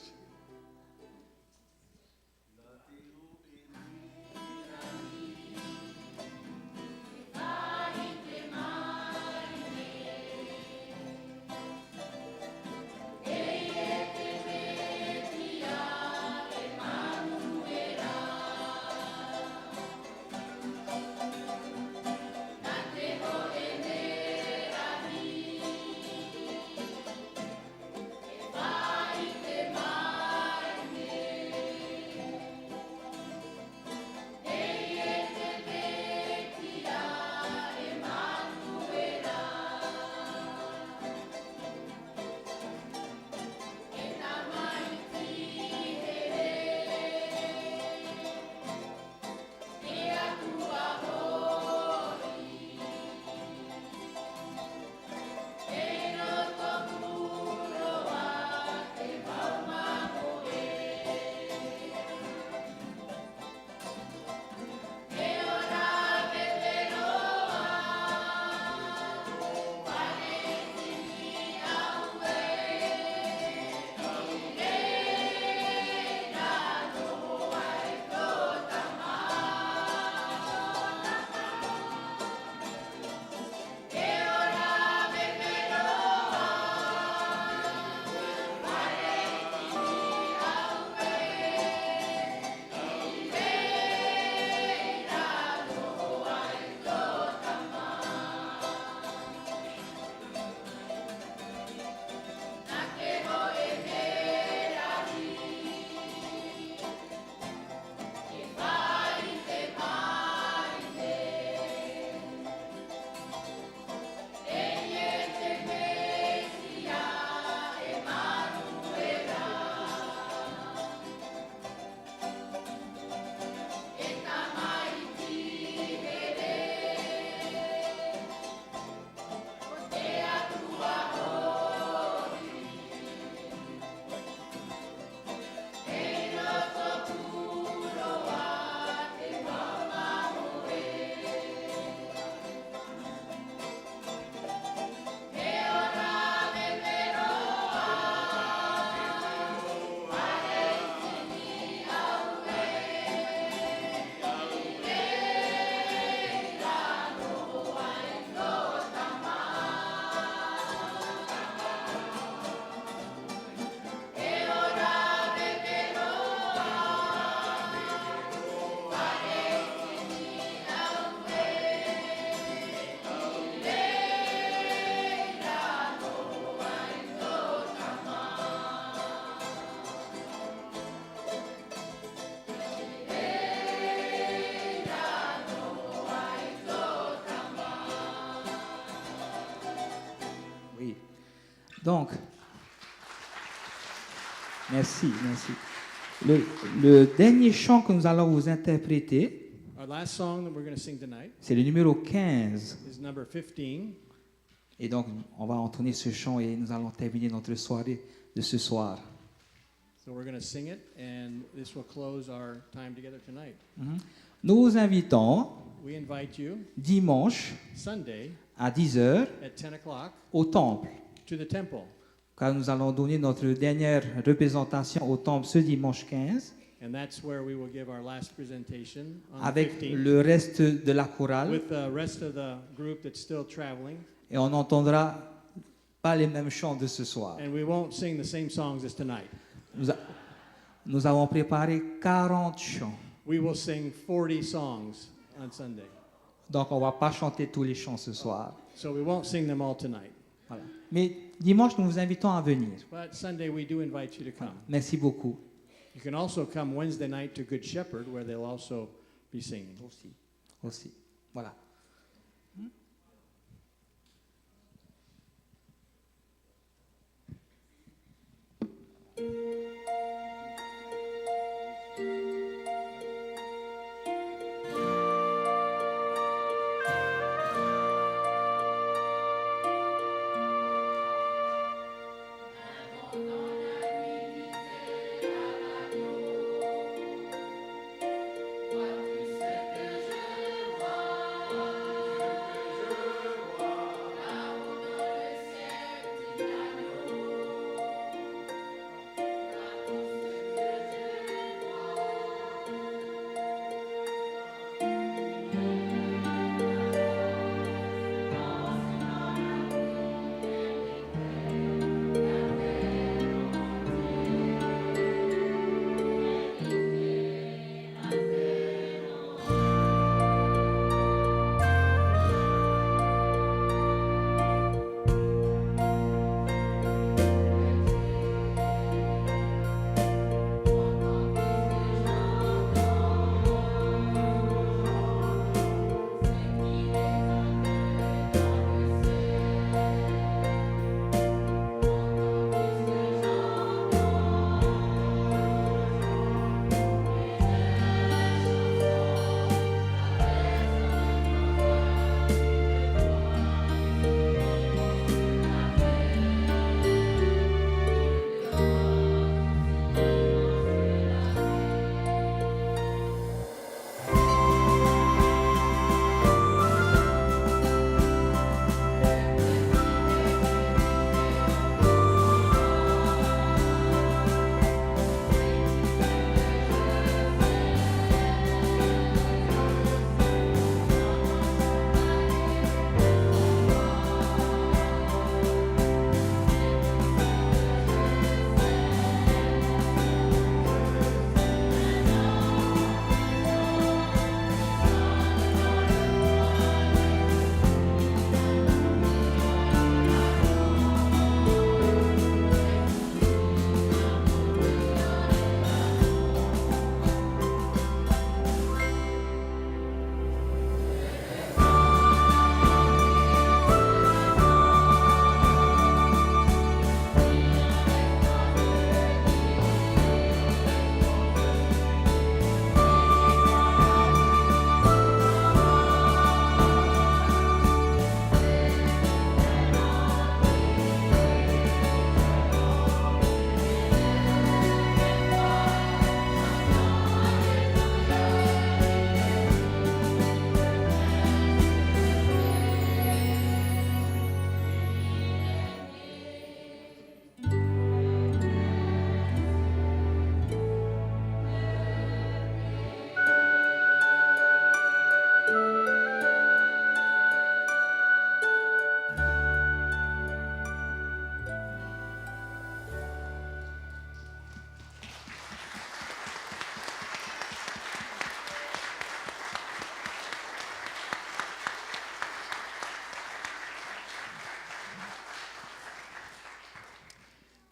Speaker 4: Donc, merci, merci. Le dernier chant que nous allons vous interpréter,
Speaker 2: Our last song that we're going to sing tonight
Speaker 4: c'est le numéro 15.
Speaker 2: is number 15.
Speaker 4: Et donc, on va entonner ce chant et nous allons terminer notre soirée de ce soir.
Speaker 2: So we're going to sing it, and this will close our time together tonight.
Speaker 4: Nous vous invitons
Speaker 2: We invite you
Speaker 4: dimanche
Speaker 2: Sunday
Speaker 4: à 10h
Speaker 2: at 10 o'clock
Speaker 4: au temple,
Speaker 2: to the temple,
Speaker 4: car nous allons donner notre dernière représentation au temple ce dimanche 15,
Speaker 2: and that's where we will give our last presentation on the
Speaker 4: avec
Speaker 2: 15th
Speaker 4: le reste de la chorale,
Speaker 2: with the rest of the group that's still traveling,
Speaker 4: et on n'entendra pas les mêmes chants de ce soir.
Speaker 2: and we won't sing the same songs as tonight.
Speaker 4: Nous avons préparé 40 chants,
Speaker 2: We will sing 40 songs on Sunday,
Speaker 4: donc on ne va pas chanter tous les chants ce soir.
Speaker 2: so we won't sing them all tonight.
Speaker 4: Voilà. Mais dimanche, nous vous invitons à venir.
Speaker 2: But Sunday we do invite you to come.
Speaker 4: Merci beaucoup.
Speaker 2: You can also come Wednesday night to Good Shepherd, where they'll also be singing.
Speaker 4: Aussi. Voilà.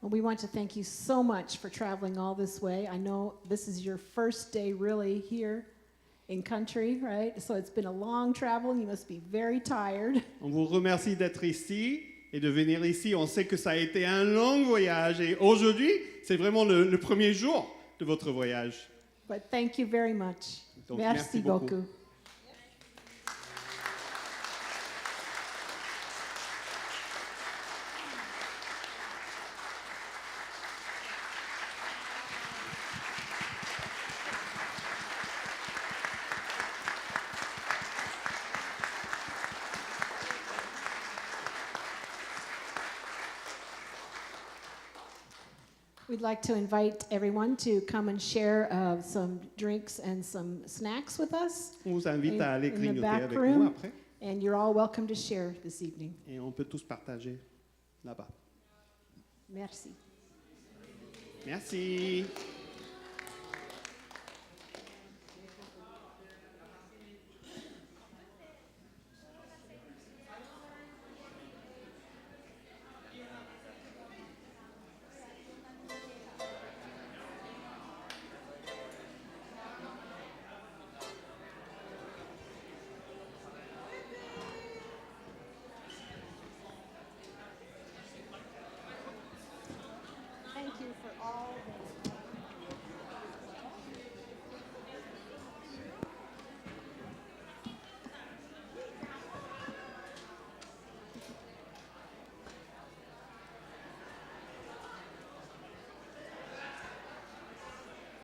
Speaker 1: Well, we want to thank you so much for traveling all this way. I know this is your first day really here in country, right? So it's been a long travel. You must be very tired.
Speaker 3: On vous remercie d'être ici. et de venir ici. On sait que ça a été un long voyage et aujourd'hui, c'est vraiment le premier jour de votre voyage.
Speaker 1: But thank you very much.
Speaker 3: Donc,
Speaker 1: Merci
Speaker 3: merci beaucoup.
Speaker 1: beaucoup. We'd like to invite everyone to come and share some drinks and some snacks with us.
Speaker 3: On vous invite à aller
Speaker 1: In the
Speaker 3: grignoter
Speaker 1: back
Speaker 3: avec
Speaker 1: room.
Speaker 3: nous après
Speaker 1: And you're all welcome to share this evening.
Speaker 3: et on peut tous partager là-bas.
Speaker 1: Merci.
Speaker 3: Merci.